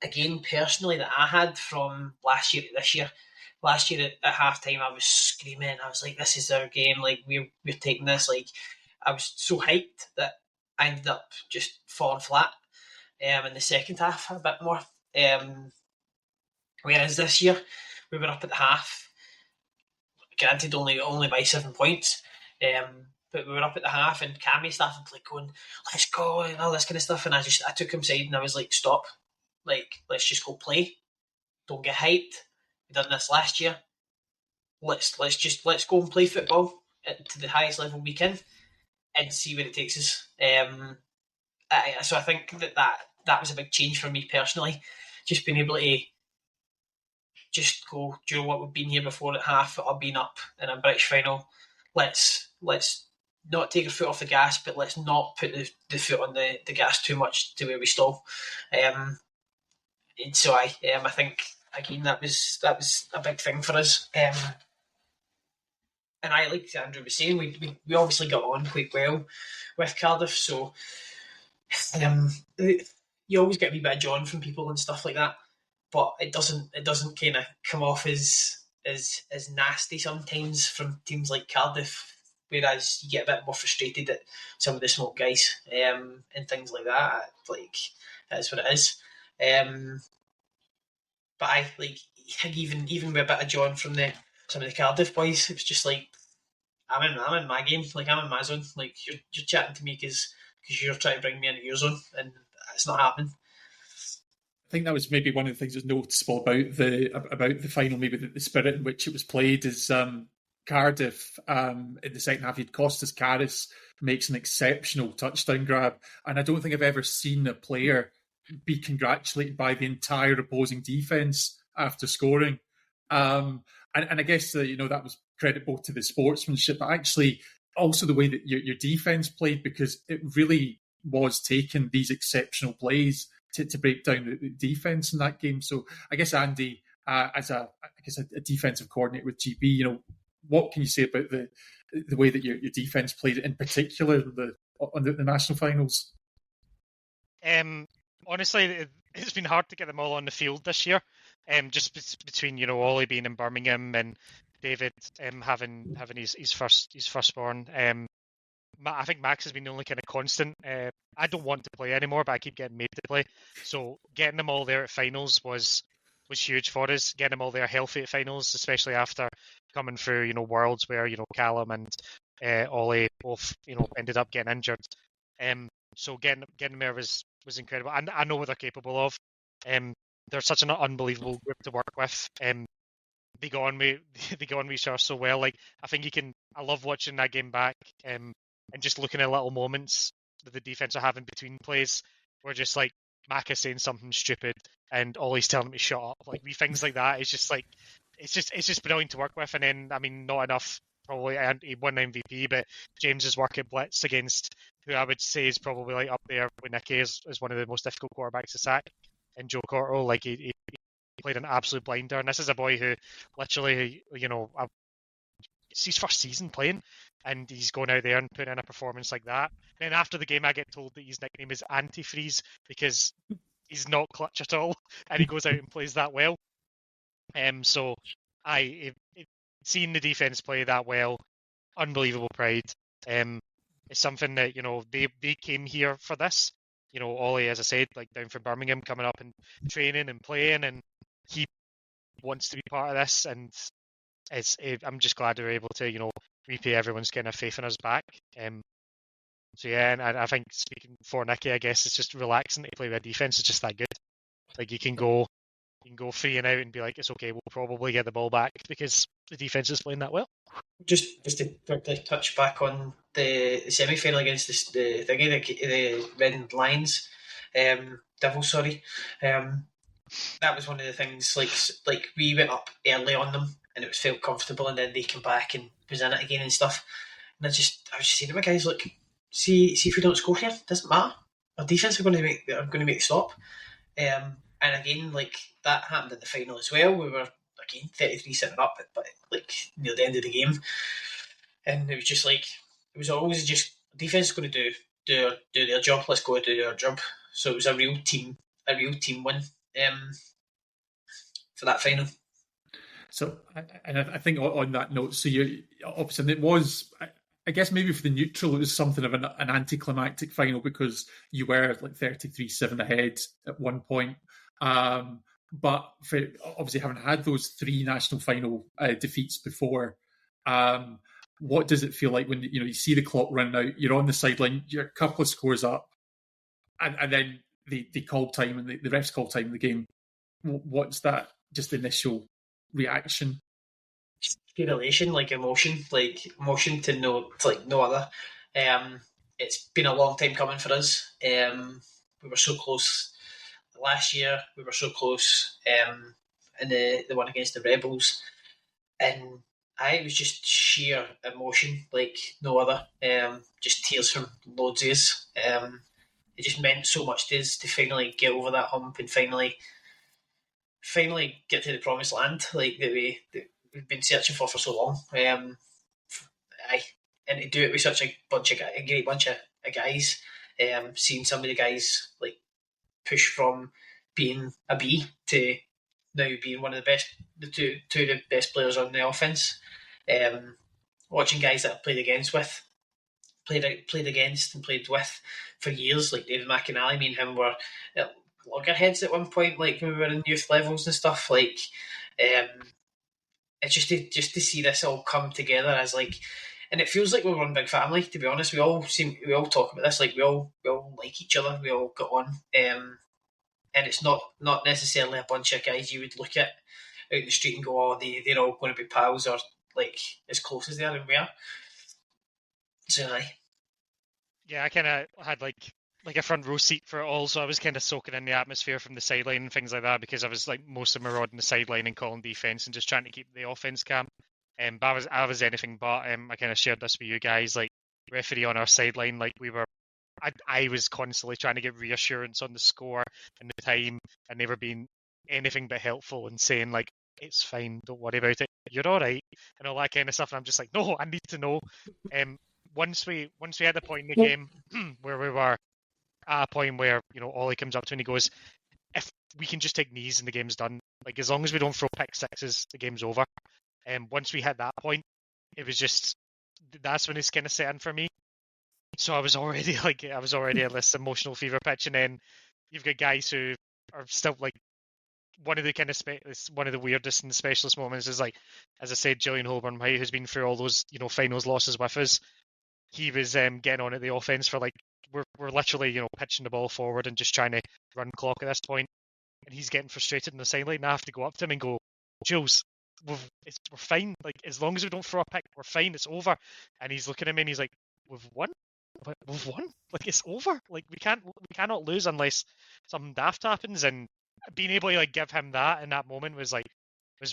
again, personally, that I had from last year to this year. Last year at half time, I was screaming. I was like, "This is our game! Like we're taking this!" Like I was so hyped that I ended up just falling flat. In the second half, a bit more. Whereas this year, we were up at the half. Granted, only by 7 points. But we were up at the half, and Cammy started like going, "Let's go," and all this kind of stuff. And I took him aside, and I was like, "Stop! Like, let's just go play. Don't get hyped. We done this last year. Let's go and play football to the highest level we can, and see where it takes us." So I think that was a big change for me personally, just being able to just go, do you know what, we've been here before at half, I've been up in a British final, let's not take our foot off the gas, but let's not put the foot on the gas too much to where we stall. And so I think, again, that was a big thing for us. And I, like Andrew was saying, we obviously got on quite well with Cardiff, so you always get a wee bit of John from people and stuff like that, but it doesn't kind of come off as nasty sometimes from teams like Cardiff, whereas you get a bit more frustrated at some of the smoke guys and things like that. Like, that's what it is. But I like, even with a bit of John from some of the Cardiff boys, it was just like, I'm in my game, like I'm in my zone. Like you're chatting to me because you're trying to bring me into your zone, and it's not happening. I think that was maybe one of the things that's noticeable about the final, maybe the spirit in which it was played is Cardiff in the second half. You'd Costas Karis makes an exceptional touchdown grab, and I don't think I've ever seen a player be congratulated by the entire opposing defence after scoring. And I guess that was creditable to the sportsmanship, but actually also the way that your defence played, because it really was taking these exceptional plays to break down the defence in that game. So I guess, Andy, as a defensive coordinator with GB, what can you say about the way that your defence played, in particular on the national finals? Honestly, it's been hard to get them all on the field this year. Just between Ollie being in Birmingham and David having his firstborn. I think Max has been the only kind of constant. I don't want to play anymore, but I keep getting made to play. So getting them all there at finals was huge for us. Getting them all there healthy at finals, especially after coming through Worlds where Callum and Ollie both ended up getting injured. So getting them there was incredible. I know what they're capable of. They're such an unbelievable group to work with. They go on with each other so well. Like, I think I love watching that game back. And just looking at little moments that the defense are having between plays, where just like Mac is saying something stupid and Ollie's telling him to shut up. Like, things like that. It's just like it's just brilliant to work with. And then, I mean, not enough. Probably he won MVP, but James's work at blitz against who I would say is probably like up there with Nicky as one of the most difficult quarterbacks to sack. And Joe Corto, like he played an absolute blinder. And this is a boy who literally, it's his first season playing, and he's going out there and putting in a performance like that. Then after the game, I get told that his nickname is Antifreeze because he's not clutch at all, and he goes out and plays that well. So seeing the defense play that well, unbelievable pride. It's something that they came here for this. Ollie, as I said, like down from Birmingham, coming up and training and playing, and he wants to be part of this. And I'm just glad they were able to repay everyone's kind of faith in us back. So yeah, and I think speaking for Nicky, I guess it's just relaxing to play with a defense. It's just that good. Like you can go 3 and out and be like, it's okay, we'll probably get the ball back because the defense is playing that well. Just to quickly touch back on the semi-final against the Red Lions, Devils, sorry. That was one of the things. Like we went up early on them, and it was felt comfortable, and then they came back and was in it again and stuff. And I was just saying to my guys, look, see if we don't score here, it doesn't matter. our defence are going to make the stop. And again, like that happened in the final as well. We were again 33-7 up, but like near the end of the game, and it was just like it was always just defence is going to do their job. Let's go and do their job. So it was a real team win for that final. So, and I think on that note, so you obviously it was, I guess maybe for the neutral, it was something of an anticlimactic final because you were like 33-7 ahead at one point. But for obviously having had those 3 national final defeats before, what does it feel like when you see the clock run out? You're on the sideline, you're a couple of scores up, and then they call time and the refs call time in the game. What's that just initial reaction? Pure elation, like emotion to no other. It's been a long time coming for us. We were so close last year. We were so close in the one against the Rebels, and it was just sheer emotion, like no other. Just tears from loads of us. It just meant so much to us to finally get over that hump and finally get to the promised land, like that we've been searching for so long. And to do it with such a great bunch of guys. Seeing some of the guys like push from being a B to now being one of the best, two of the best players on the offense. Watching guys that I've played against and played with for years, like David McInally. Me and him were at loggerheads at one point, like when we were in youth levels and stuff. Like, it's just to see this all come together as like, and it feels like we're one big family. To be honest, we all talk about this. Like we all like each other. We all got on, and it's not necessarily a bunch of guys you would look at out in the street and go, oh, they're all going to be pals or like as close as they are, and we are. So aye. Yeah, I kind of had like a front row seat for it all, so I was kind of soaking in the atmosphere from the sideline and things like that because I was like most of my rod in the sideline and calling defense and just trying to keep the offense calm. But I was anything but. I kind of shared this with you guys, like referee on our sideline, like I was constantly trying to get reassurance on the score and the time, and they were being anything but helpful and saying like, it's fine, don't worry about it, you're all right, and all that kind of stuff. And I'm just like, no, I need to know. Once we had a point in the game where we were at a point where Ollie comes up to me and he goes, if we can just take knees and the game's done, like as long as we don't throw pick sixes, the game's over. Once we hit that point, it was just that's when it's kind of set in for me. So I was already at this emotional fever pitch, and then you've got guys who are still like one of the weirdest and specialist moments is like, as I said, Gillian Holborn White, who's been through all those finals losses with us. He was getting on at the offense for like we're literally pitching the ball forward and just trying to run clock at this point, and he's getting frustrated in the sideline. And I have to go up to him and go, Jules, we're fine. Like as long as we don't throw a pick, we're fine. It's over. And he's looking at me and he's like, we've won. Like it's over. Like we cannot lose unless something daft happens. And being able to like give him that in that moment was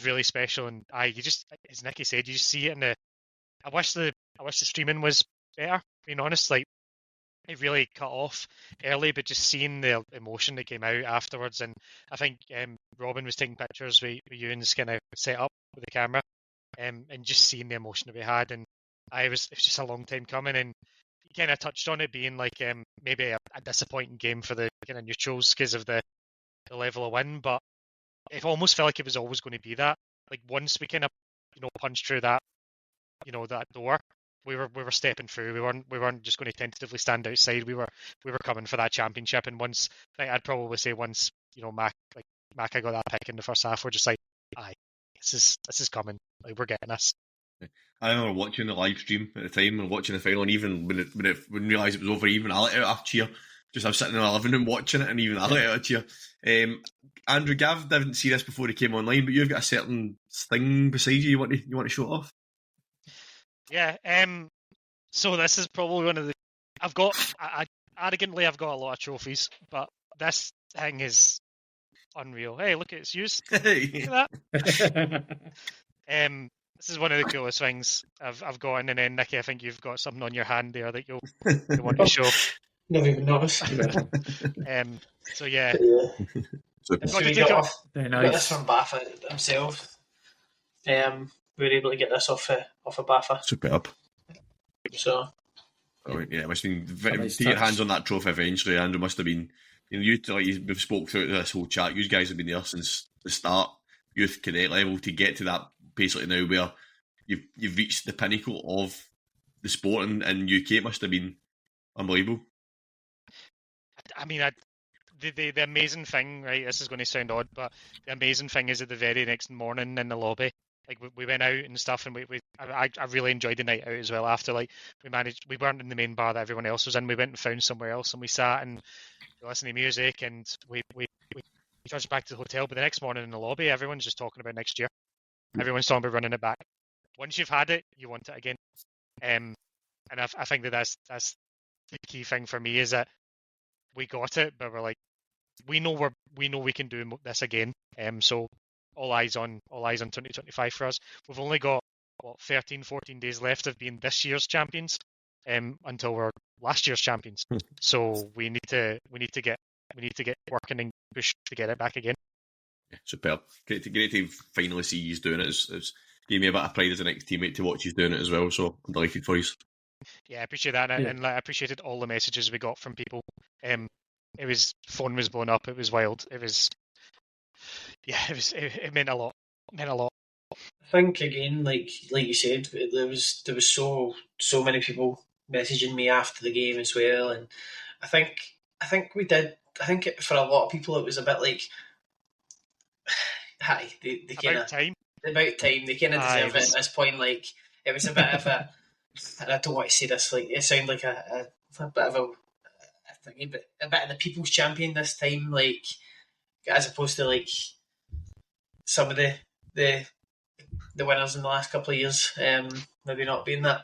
really special. And you just, as Nicky said, you just see it in the. I wish the streaming was better. Being honest, like it really cut off early, but just seeing the emotion that came out afterwards, and I think Robin was taking pictures with you and just kind of set up with the camera, and just seeing the emotion that we had, and it was just a long time coming, and you kind of touched on it being like maybe a disappointing game for the kind of neutrals because of the level of win, but it almost felt like it was always going to be that. Like once we kind of punched through that that door, we were stepping through. We weren't just going to tentatively stand outside. We were coming for that championship. And once, I'd probably say once Maka got that pick in the first half, we're just like, aye, this is coming. Like we're getting this. I remember watching the live stream at the time and watching the final, and even when realised it was over, even I let out a cheer. I was sitting in the living room watching it, and even I let out a cheer. Andrew, Gav didn't see this before he came online, but you've got a certain thing beside you. You want to show it off? Yeah. So this is probably one of the. Arrogantly, I've got a lot of trophies, but this thing is unreal. Hey, look, it's used. Hey. Look at that. This is one of the coolest things I've got, and then Nicky, I think you've got something on your hand there that you want to show. Never even noticed. So yeah, So, got So to we take got it. off. Very Got this nice. from Baffa himself. We were able to get this off of Baffa. superb. So Right, yeah, it must have been nice to get your touch. hands on that trophy eventually, Andrew. Must have been. We've spoke through this whole chat. You guys have been there since the start, youth cadet level, to get to that basically now where you've reached the pinnacle of the sport in UK. It must have been unbelievable. I mean, the amazing thing, right? This is going to sound odd, but the amazing thing is that the very next morning in the lobby, like we went out and stuff, and I really enjoyed the night out as well. After like we weren't in the main bar that everyone else was in. We went and found somewhere else, and we sat and we listened to music, and we trudged back to the hotel. But the next morning in the lobby, everyone's just talking about next year. Everyone's talking about running it back. Once you've had it, you want it again. And I think that's the key thing for me is that we got it, but we're like, we know we can do this again. So all eyes on 2025 for us. We've only got 13, 14 days left of being this year's champions, until we're last year's champions. So we need to get working and push to get it back again. Yeah, superb. Great to finally see you doing it. It's gave me a bit of pride as an ex-teammate to watch you doing it as well. So I'm delighted for you. Yeah, I appreciate that, Yeah. and I appreciated all the messages we got from people. Phone was blown up. It was wild. It was, yeah, it meant a lot. It meant a lot. I think again, like you said, there was so many people messaging me after the game as well, and I think we did. I think for a lot of people it was a bit like, hi, they kind About of time. about time. They kind of Aye, deserve it at this point. Like it was a bit of a, and I don't want to say this. Like it sounded like a bit of a thingy, but a bit of the people's champion this time. Like as opposed to like some of the winners in the last couple of years, maybe not being that.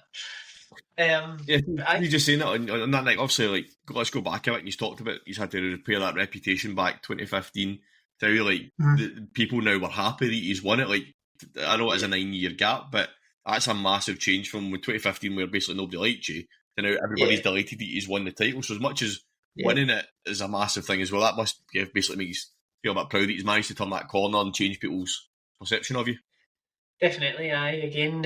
Yeah, but you just saying that on that night. Obviously, like let's go back a bit. And you talked about you had to repair that reputation back 2015. So like the people now were happy that he's won it. Like I know it's a 9-year gap, but that's a massive change from when 2015, where basically nobody liked you, to now everybody's delighted that he's won the title. So as much as winning it is a massive thing as well, that must basically make you feel a bit proud that he's managed to turn that corner and change people's perception of you. Definitely, aye. Again,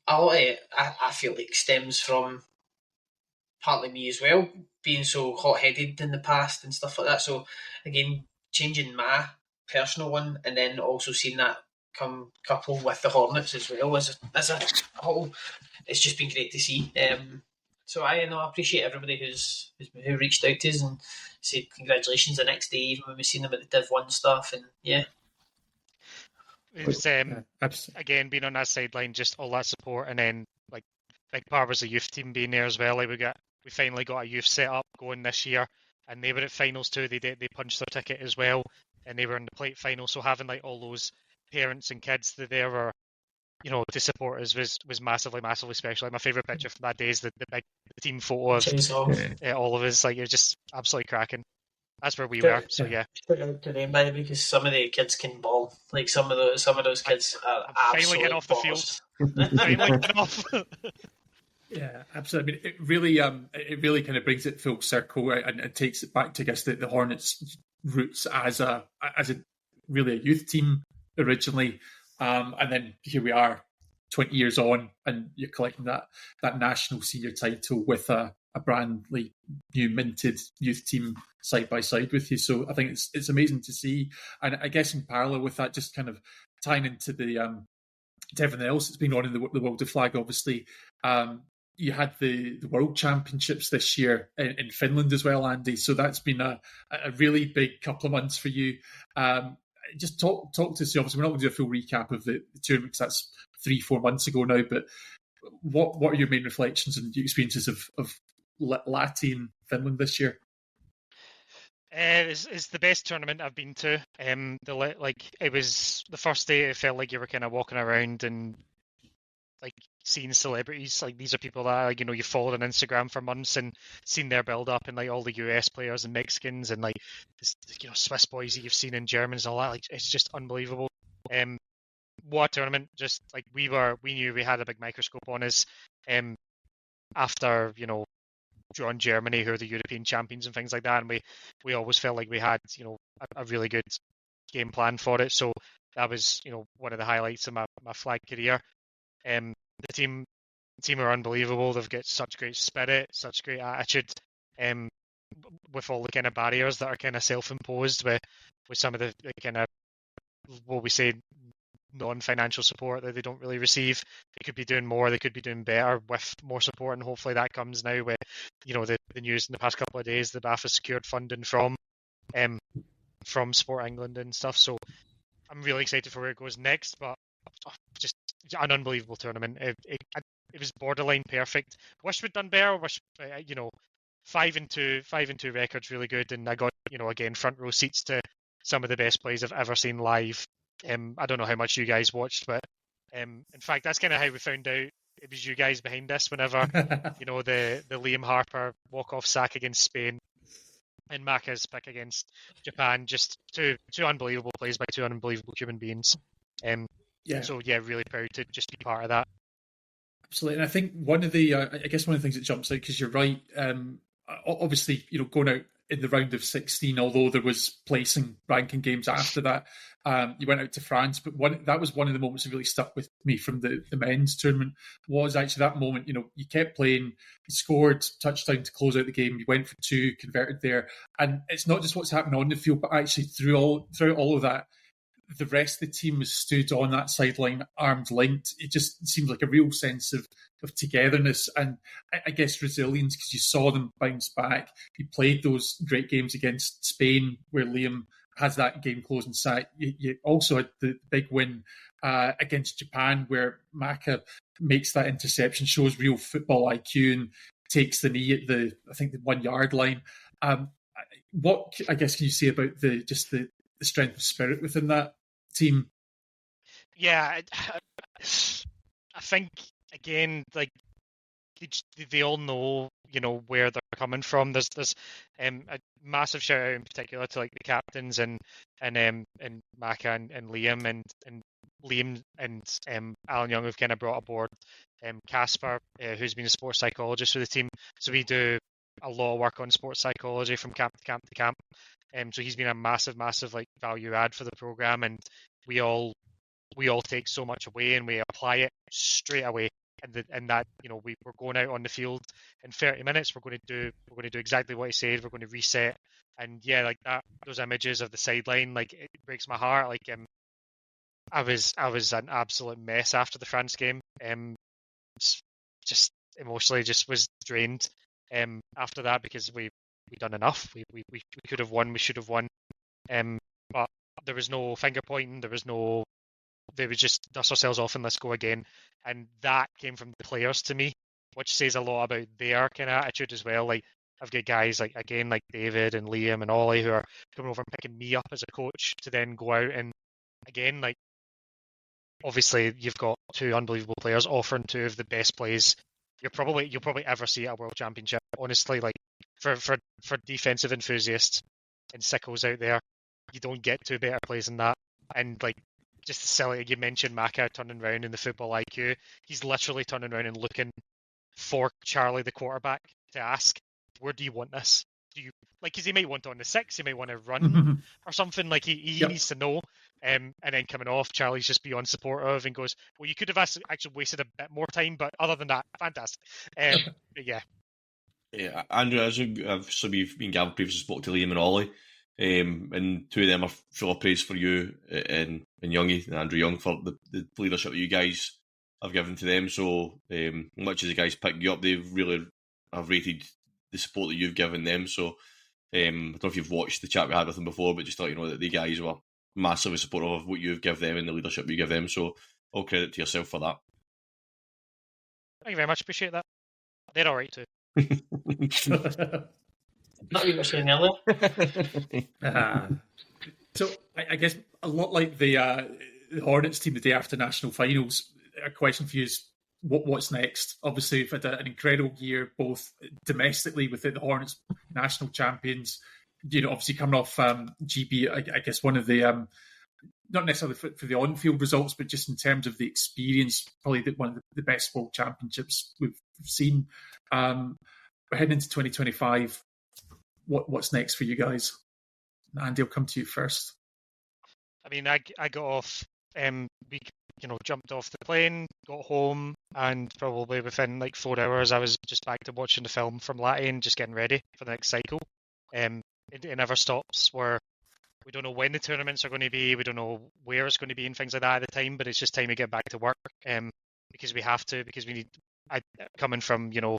a lot of it, I feel like stems from partly me as well, being so hot-headed in the past and stuff like that. So again, changing my personal one, and then also seeing that come couple with the Hornets as well as a whole, it's just been great to see. So I appreciate everybody who reached out to us and said congratulations the next day, even when we seen them at the Div 1 stuff, and yeah. It was again being on that sideline, just all that support, and then like big part was the youth team being there as well. Like we finally got a youth set up going this year, and they were at finals too. They punched their ticket as well, and they were in the plate final. So having like all those parents and kids that there were, to support us was massively special. Like my favourite picture from that day is the big team photo of all of us. Like it was just absolutely cracking. That's where we were. So yeah. Shout out to them, man, because some of the kids can ball. Like some of those kids are finally getting off the field. Finally getting off. Yeah, absolutely. I mean, it really kind of brings it full circle, right? And it takes it back to, I guess, the Hornets' roots as a really a youth team originally, and then here we are, 20 years on, and you're collecting that national senior title with a brand new minted youth team side by side with you. So I think it's amazing to see, and I guess in parallel with that, just kind of tying into the to everything else that's been on in the world of flag, obviously. You had the World Championships this year in Finland as well, Andy. So that's been a really big couple of months for you. Just talk to us. Obviously, we're not going to do a full recap of the tournament because that's 3-4 months ago now. But what are your main reflections and experiences of Lahti in Finland this year? It's the best tournament I've been to. It was the first day. It felt like you were kind of walking around and like seeing celebrities. Like these are people that you followed on Instagram for months and seen their build up, and like all the US players and Mexicans and like this, Swiss boys that you've seen in Germans and all that. Like it's just unbelievable. What a tournament! Just like we knew we had a big microscope on us. after, drawing Germany, who are the European champions and things like that, and we always felt like we had, a really good game plan for it. So that was, one of the highlights of my flag career. The team are unbelievable. They've got such great spirit, such great attitude, with all the kind of barriers that are kind of self-imposed with some of the kind of, what we say, non-financial support that they don't really receive. They could be doing more, they could be doing better with more support, and hopefully that comes now with, the news in the past couple of days. The BAF has secured funding from Sport England and stuff, so I'm really excited for where it goes next. But just an unbelievable tournament. It was borderline perfect. Wish we'd done better. Wish 5-2 records really good, and I got again front row seats to some of the best plays I've ever seen live. I don't know how much you guys watched, but in fact that's kind of how we found out it was you guys behind us. Whenever the Liam Harper walk-off sack against Spain and Maka's pick against Japan, just two unbelievable plays by two unbelievable human beings. So really proud to just be part of that. Absolutely, and I think one of the things that jumps out, because you're right, obviously, going out in the round of 16, although there was placing ranking games after that, you went out to France, but that was one of the moments that really stuck with me from the men's tournament, was actually that moment. You kept playing, you scored touchdown to close out the game, you went for two, converted there, and it's not just what's happening on the field, but actually throughout all of that, the rest of the team was stood on that sideline, arms linked. It just seemed like a real sense of togetherness and I guess resilience, because you saw them bounce back. You played those great games against Spain where Liam has that game closing sack. You also had the big win against Japan where Maka makes that interception, shows real football IQ and takes the knee at the 1 yard line. What I guess can you say about the strength of spirit within that team? Yeah, I think again, like they all know, where they're coming from. There's a massive shout out in particular to like the captains and Maka and Liam and Liam and Alan Young have kind of brought aboard Casper, who's been a sports psychologist for the team. So we do a lot of work on sports psychology from camp to camp to camp. So he's been a massive like value add for the program, and we all take so much away and we apply it straight away. And that we're going out on the field in 30 minutes. We're going to do exactly what he said. We're going to reset, and like that. Those images of the sideline, like it breaks my heart. Like I was an absolute mess after the France game. Just emotionally, just was drained. After that, because we done enough. We could have won. We should have won. But there was no finger pointing. They was just dust ourselves off and let's go again. And that came from the players to me, which says a lot about their kind of attitude as well. Like I've got guys like David and Liam and Ollie who are coming over and picking me up as a coach to then go out and again, like obviously you've got two unbelievable players offering two of the best plays you'll probably ever see at a World Championship. Honestly, like for defensive enthusiasts and sickles out there, you don't get two better plays than that. And like just silly, you mentioned Maka turning around in the football IQ. He's literally turning around and looking for Charlie, the quarterback, to ask, where do you want this? Do you like? Because he might want on the 6, he might want to run or something. Like he needs to know. And then coming off, Charlie's just beyond supportive and goes, well, you could have actually wasted a bit more time, but other than that, fantastic. But yeah. Yeah, Andrew, as we've been gathered previously, spoke to Liam and Ollie, and two of them are full of praise for you and Youngie and Andrew Young for the leadership that you guys have given to them. So much as the guys pick you up, they really have rated the support that you've given them. So I don't know if you've watched the chat we had with them before, but just to let you know that the guys were massively supportive of what you've given them and the leadership you give them. So all credit to yourself for that. Thank you very much. Appreciate that. They're all right too. Not what you were saying earlier. So I guess a lot like the Hornets team the day after national finals, a question for you is what's next? Obviously, you've had an incredible year, both domestically with the Hornets national champions, obviously coming off GB, I guess one of the not necessarily for the on-field results, but just in terms of the experience, probably one of the best World Championships we've seen. We're heading into 2025. What's next for you guys? Andy, I'll come to you first. I mean, I got off, we jumped off the plane, got home, and probably within like 4 hours, I was just back to watching the film from Latte and just getting ready for the next cycle. It never stops. We don't know when the tournaments are going to be, we don't know where it's going to be and things like that at the time, but it's just time to get back to work, because we have to, because we need, coming from, the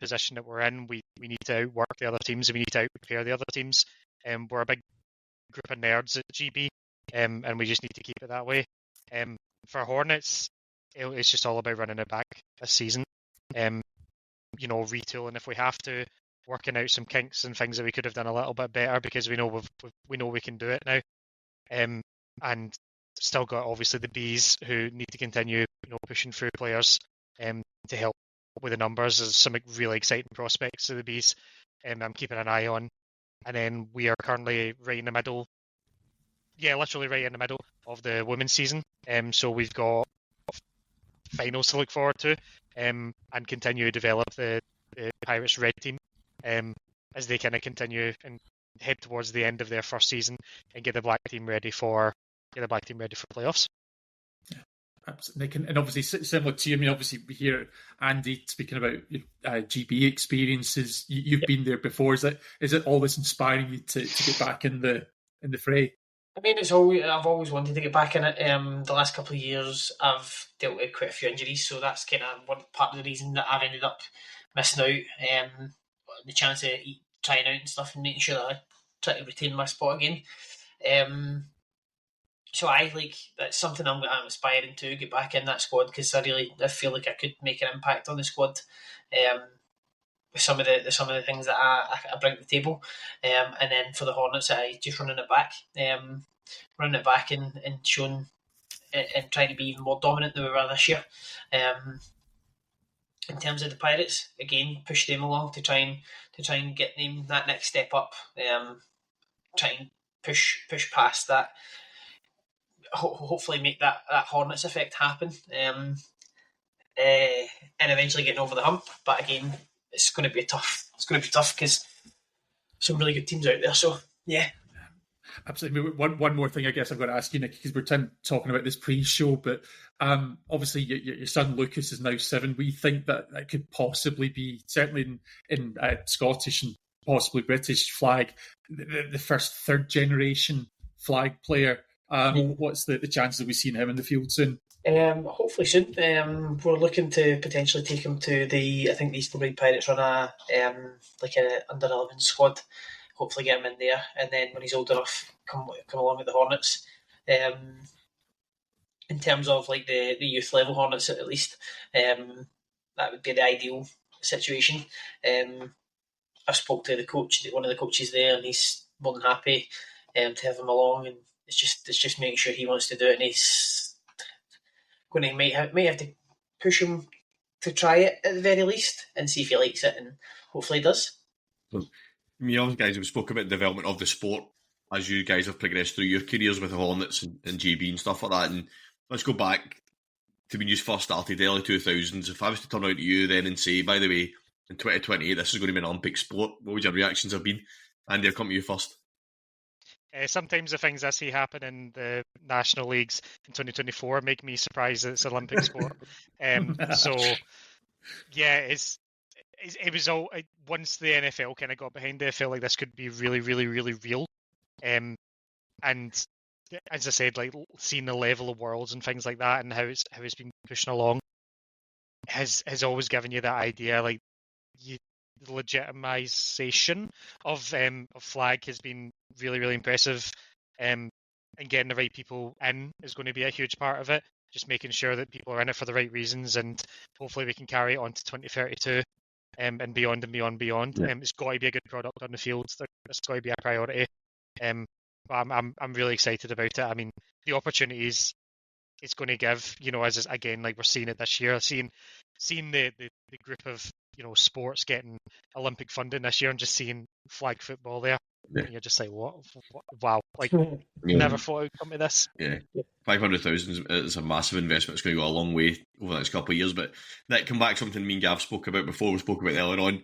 position that we're in, we need to outwork the other teams, and we need to out-prepare the other teams. We're a big group of nerds at GB, and we just need to keep it that way. For Hornets, it's just all about running it back this season. Retooling if we have to, working out some kinks and things that we could have done a little bit better, because we know we can do it now. And still got obviously the Bees who need to continue pushing through players to help with the numbers. There's some really exciting prospects of the Bees I'm keeping an eye on. And then we are currently right in the middle, literally right in the middle of the women's season. So we've got finals to look forward to, and continue to develop the Pirates Red team as they kind of continue and head towards the end of their first season and get the black team ready for playoffs. Yeah, absolutely. And obviously similar to you, I mean, obviously we hear Andy speaking about GB experiences. You've been there before. Is it always inspiring you to get back in the fray? I mean, I've always wanted to get back in it. The last couple of years, I've dealt with quite a few injuries, so that's kind of one part of the reason that I've ended up missing out. The chance of trying out and stuff, and making sure that I try to retain my spot again. So that's something I'm aspiring to get back in that squad, because I feel like I could make an impact on the squad. With some of the things that I bring to the table, and then for the Hornets, I just running it back and showing and trying to be even more dominant than we were this year. In terms of the Pirates, again, push them along to try and get them that next step up. Try and push past that. Hopefully, make that Hornets effect happen. And eventually getting over the hump. But again, it's going to be tough. It's going to be tough because some really good teams out there. So yeah. Absolutely. One more thing I guess I've got to ask you, Nick, because we're talking about this pre-show, but obviously your son Lucas is now 7. We think that could possibly be, certainly in Scottish and possibly British flag, the first third generation flag player. What's the chances of we seeing him in the field soon? Hopefully soon. We're looking to potentially take him to I think the Eastern Blade Pirates run a under 11 squad. Hopefully get him in there, and then when he's old enough, come along with the Hornets. In terms of like the youth level Hornets, at least, that would be the ideal situation. I spoke to one of the coaches there, and he's more than happy to have him along. And it's just making sure he wants to do it, and he's going to might have to push him to try it at the very least, and see if he likes it, and hopefully he does. You guys have spoken about the development of the sport as you guys have progressed through your careers with the Hornets and GB and stuff like that. And let's go back to when you first started, early 2000s. If I was to turn out to you then and say, by the way, in 2028 this is going to be an Olympic sport, what would your reactions have been? Andy, I'll come to you first. Sometimes the things I see happen in the national leagues in 2024 make me surprised that it's an Olympic sport. So, yeah, it was all once the NFL kind of got behind it, I felt like this could be really, really, really real. And as I said, like seeing the level of worlds and things like that, and how it's been pushing along, has always given you that idea. Like the legitimization of flag has been really, really impressive. And getting the right people in is going to be a huge part of it. Just making sure that people are in it for the right reasons, and hopefully we can carry it on to 2032. And beyond and beyond. Yeah. It's got to be a good product on the field. It's got to be a priority. But I'm really excited about it. I mean, the opportunities it's going to give, as again, like we're seeing it this year, seeing the group of sports getting Olympic funding this year and just seeing flag football there. Yeah. And you're just like, what? Wow, like Yeah. never thought I'd come to this. Yeah, 500,000 is a massive investment. It's going to go a long way over the next couple of years. But that come back to something me and Gav spoke about before. We spoke about earlier on.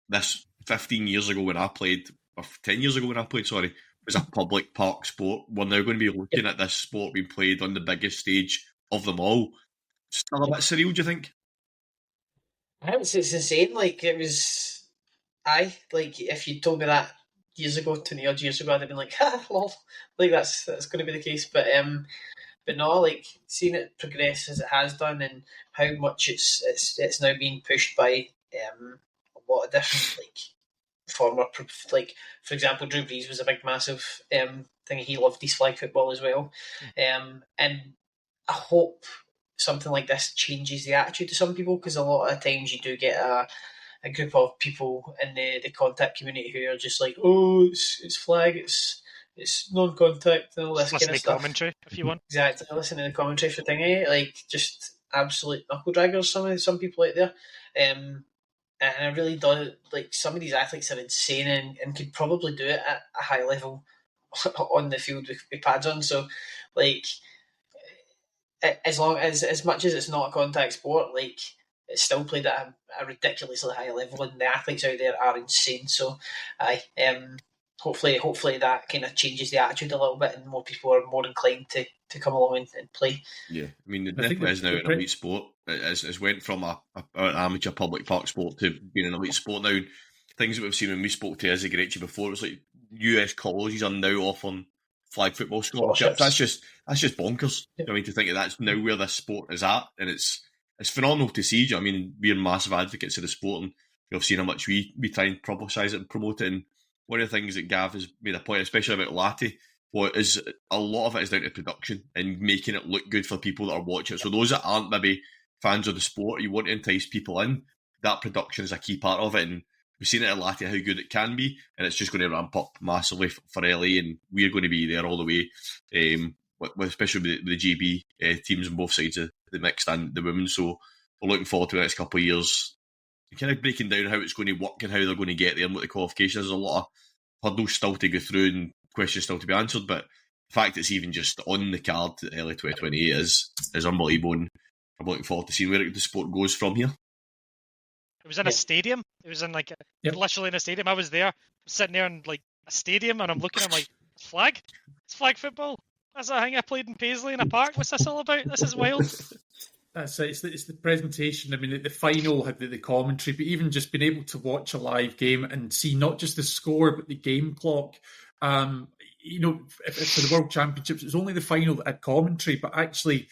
This 15 years ago when I played, or 10 years ago when I played, sorry, was a public park sport. We're now going to be looking at this sport being played on the biggest stage of them all. Still a bit surreal, do you think? It's insane. Like, it was. Like, if you told me that years ago, 20 odd years ago, I'd have been like, ha, lol. Like, that's going to be the case. But no, like, seeing it progress as it has done and how much it's now being pushed by a lot of different, like, former, like, for example, Drew Brees was a big, massive thing. He loved his flag football as well. And I hope something like this changes the attitude to some people, because a lot of times you do get a group of people in the contact community who are just like, oh, it's flag, it's non-contact and all this Listen kind of to stuff. commentary if you want. Exactly, listen to the commentary for thingy, like, just absolute knuckle draggers. Some people out there, and I really do, like, some of these athletes are insane and could probably do it at a high level on the field with pads on. So, like, as much as it's not a contact sport, like, it's still played at a ridiculously high level, and the athletes out there are insane. So, hopefully that kind of changes the attitude a little bit, and more people are more inclined to come along and play. Yeah, I mean, it definitely is now an elite sport. It's went from an amateur public park sport to being an elite sport now. Things that we've seen when we spoke to Izzy Garechi before, it was like US colleges are now offering flag football scholarships. That's just bonkers. Yeah. I mean, to think that that's now where this sport is at, and it's phenomenal to see. I mean, we're massive advocates of the sport, and we've seen how much we try and publicise it and promote it. And one of the things that Gav has made a point, especially about Latte, is a lot of it is down to production and making it look good for people that are watching it. So those that aren't maybe fans of the sport, you want to entice people in, that production is a key part of it. And we've seen it at Latte how good it can be, and it's just going to ramp up massively for LA, and we're going to be there all the way, especially with the GB teams on both sides of the mixed and the women. So we're looking forward to the next couple of years, kind of breaking down how it's going to work and how they're going to get there and what the qualifications. There's a lot of hurdles still to go through and questions still to be answered, but the fact it's even just on the card early 2028 is unbelievable, and I'm looking forward to seeing where the sport goes from here. It was in a stadium. It was in literally in a stadium. I was there, sitting there in like a stadium, and I'm looking. I'm like, flag? It's flag football. That's a thing I played in Paisley in a park. What's this all about? This is wild. That's it. It's the presentation. I mean, the final had the commentary, but even just being able to watch a live game and see not just the score but the game clock. For the World Championships, it was only the final that had commentary, but actually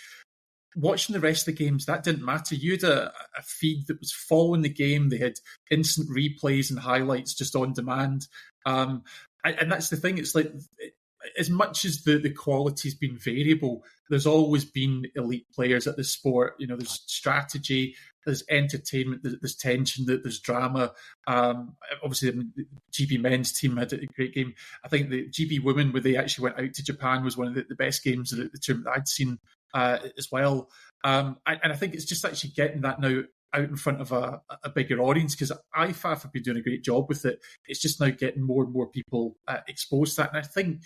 watching the rest of the games, that didn't matter. You had a feed that was following the game. They had instant replays and highlights just on demand. And that's the thing. It's like, as much as the quality's been variable, there's always been elite players at the sport. You know, there's strategy, there's entertainment, there's tension, there's drama. Obviously, the GB men's team had a great game. I think the GB women, where they actually went out to Japan, was one of the best games of the tournament that I'd seen as well. And I think it's just actually getting that now out in front of a bigger audience, because IFAF have been doing a great job with it. It's just now getting more and more people exposed to that. And I think,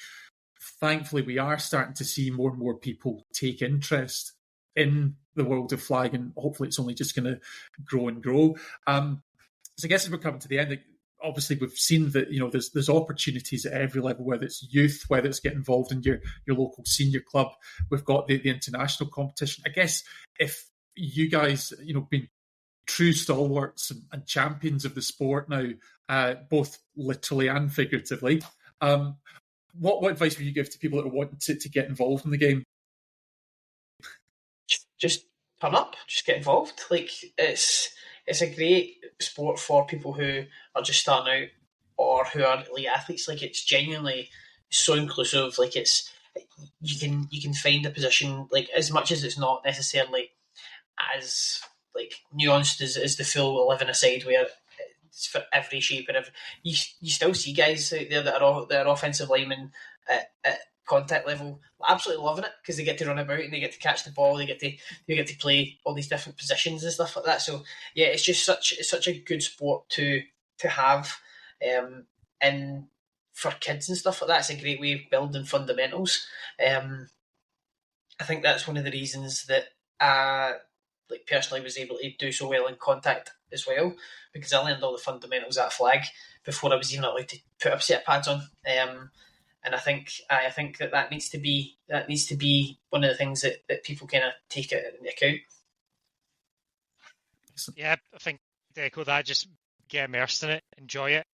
thankfully, we are starting to see more and more people take interest in the world of flag, and hopefully it's only just going to grow and grow. So I guess as we're coming to the end, obviously we've seen that, you know, there's opportunities at every level, whether it's youth, whether it's getting involved in your local senior club. We've got the international competition. I guess if you guys, you know, been true stalwarts and champions of the sport now, both literally and figuratively, what advice would you give to people that are wanting to get involved in the game? Just turn up, just get involved. Like, it's a great sport for people who are just starting out or who are elite athletes. Like, it's genuinely so inclusive. Like, it's you can find a position, like, as much as it's not necessarily as like nuanced as the full 11-a-side, where it's for every shape and every. You still see guys out there that are offensive linemen at contact level, absolutely loving it because they get to run about and they get to catch the ball, they get to play all these different positions and stuff like that. So yeah, it's just such a good sport to have, and for kids and stuff like that, it's a great way of building fundamentals. I think that's one of the reasons that like personally was able to do so well in contact as well, because I learned all the fundamentals at flag before I was even allowed to put a set of pads on. And I think that needs to be one of the things that people kind of take into account. Yeah, I think to echo that, just get immersed in it, enjoy it.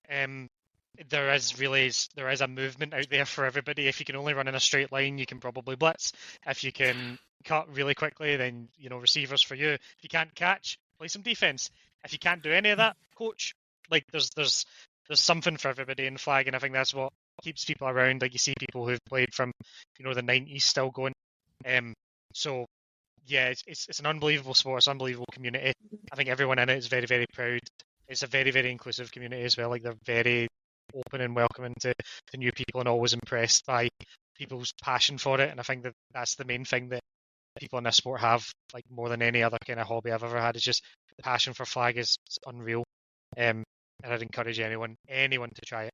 There is a movement out there for everybody. If you can only run in a straight line, you can probably blitz. If you can cut really quickly, then receivers for you. If you can't catch, play some defense. If you can't do any of that, coach. Like there's something for everybody in flag, and I think that's what keeps people around. Like you see people who've played from the 90s still going. So yeah, it's an unbelievable sport. It's an unbelievable community. I think everyone in it is very, very proud. It's a very, very inclusive community as well. Like they're very open and welcoming to new people, and always impressed by people's passion for it. And I think that's the main thing that people in this sport have, like more than any other kind of hobby I've ever had, is just the passion for flag is unreal. And I'd encourage anyone to try it.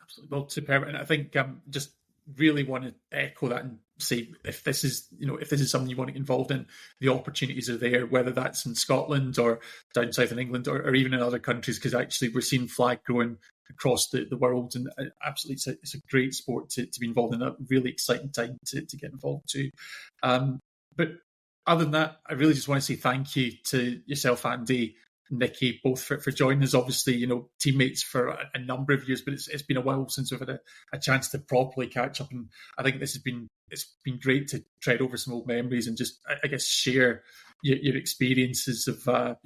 Absolutely. Well, superb. And I think just really want to echo that and say, if this is something you want to get involved in, the opportunities are there, whether that's in Scotland or down south in England or even in other countries, because actually we're seeing flag growing across the world, and absolutely it's a great sport to be involved in. A really exciting time to get involved too. But other than that, I really just want to say thank you to yourself, Andy, Nicky, both for joining us. Obviously, teammates for a number of years, but it's been a while since we've had a chance to properly catch up. And I think it's been great to tread over some old memories and just, I guess, share your experiences of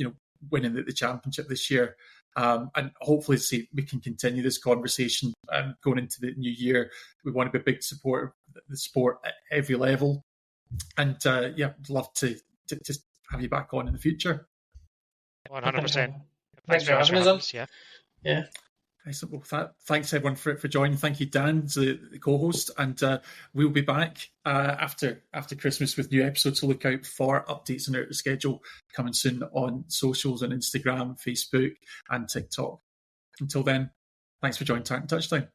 winning the championship this year. And hopefully, we can continue this conversation going into the new year. We want to be a big supporter of the sport at every level, and I'd love to just have you back on in the future. 100%. Thanks for having us on. Yeah. Excellent. Well, thanks everyone for joining. Thank you, Dan, the co-host, and we'll be back after Christmas with new episodes. So look out for updates on our schedule coming soon on socials on Instagram, Facebook, and TikTok. Until then, thanks for joining Tartan Touchdown.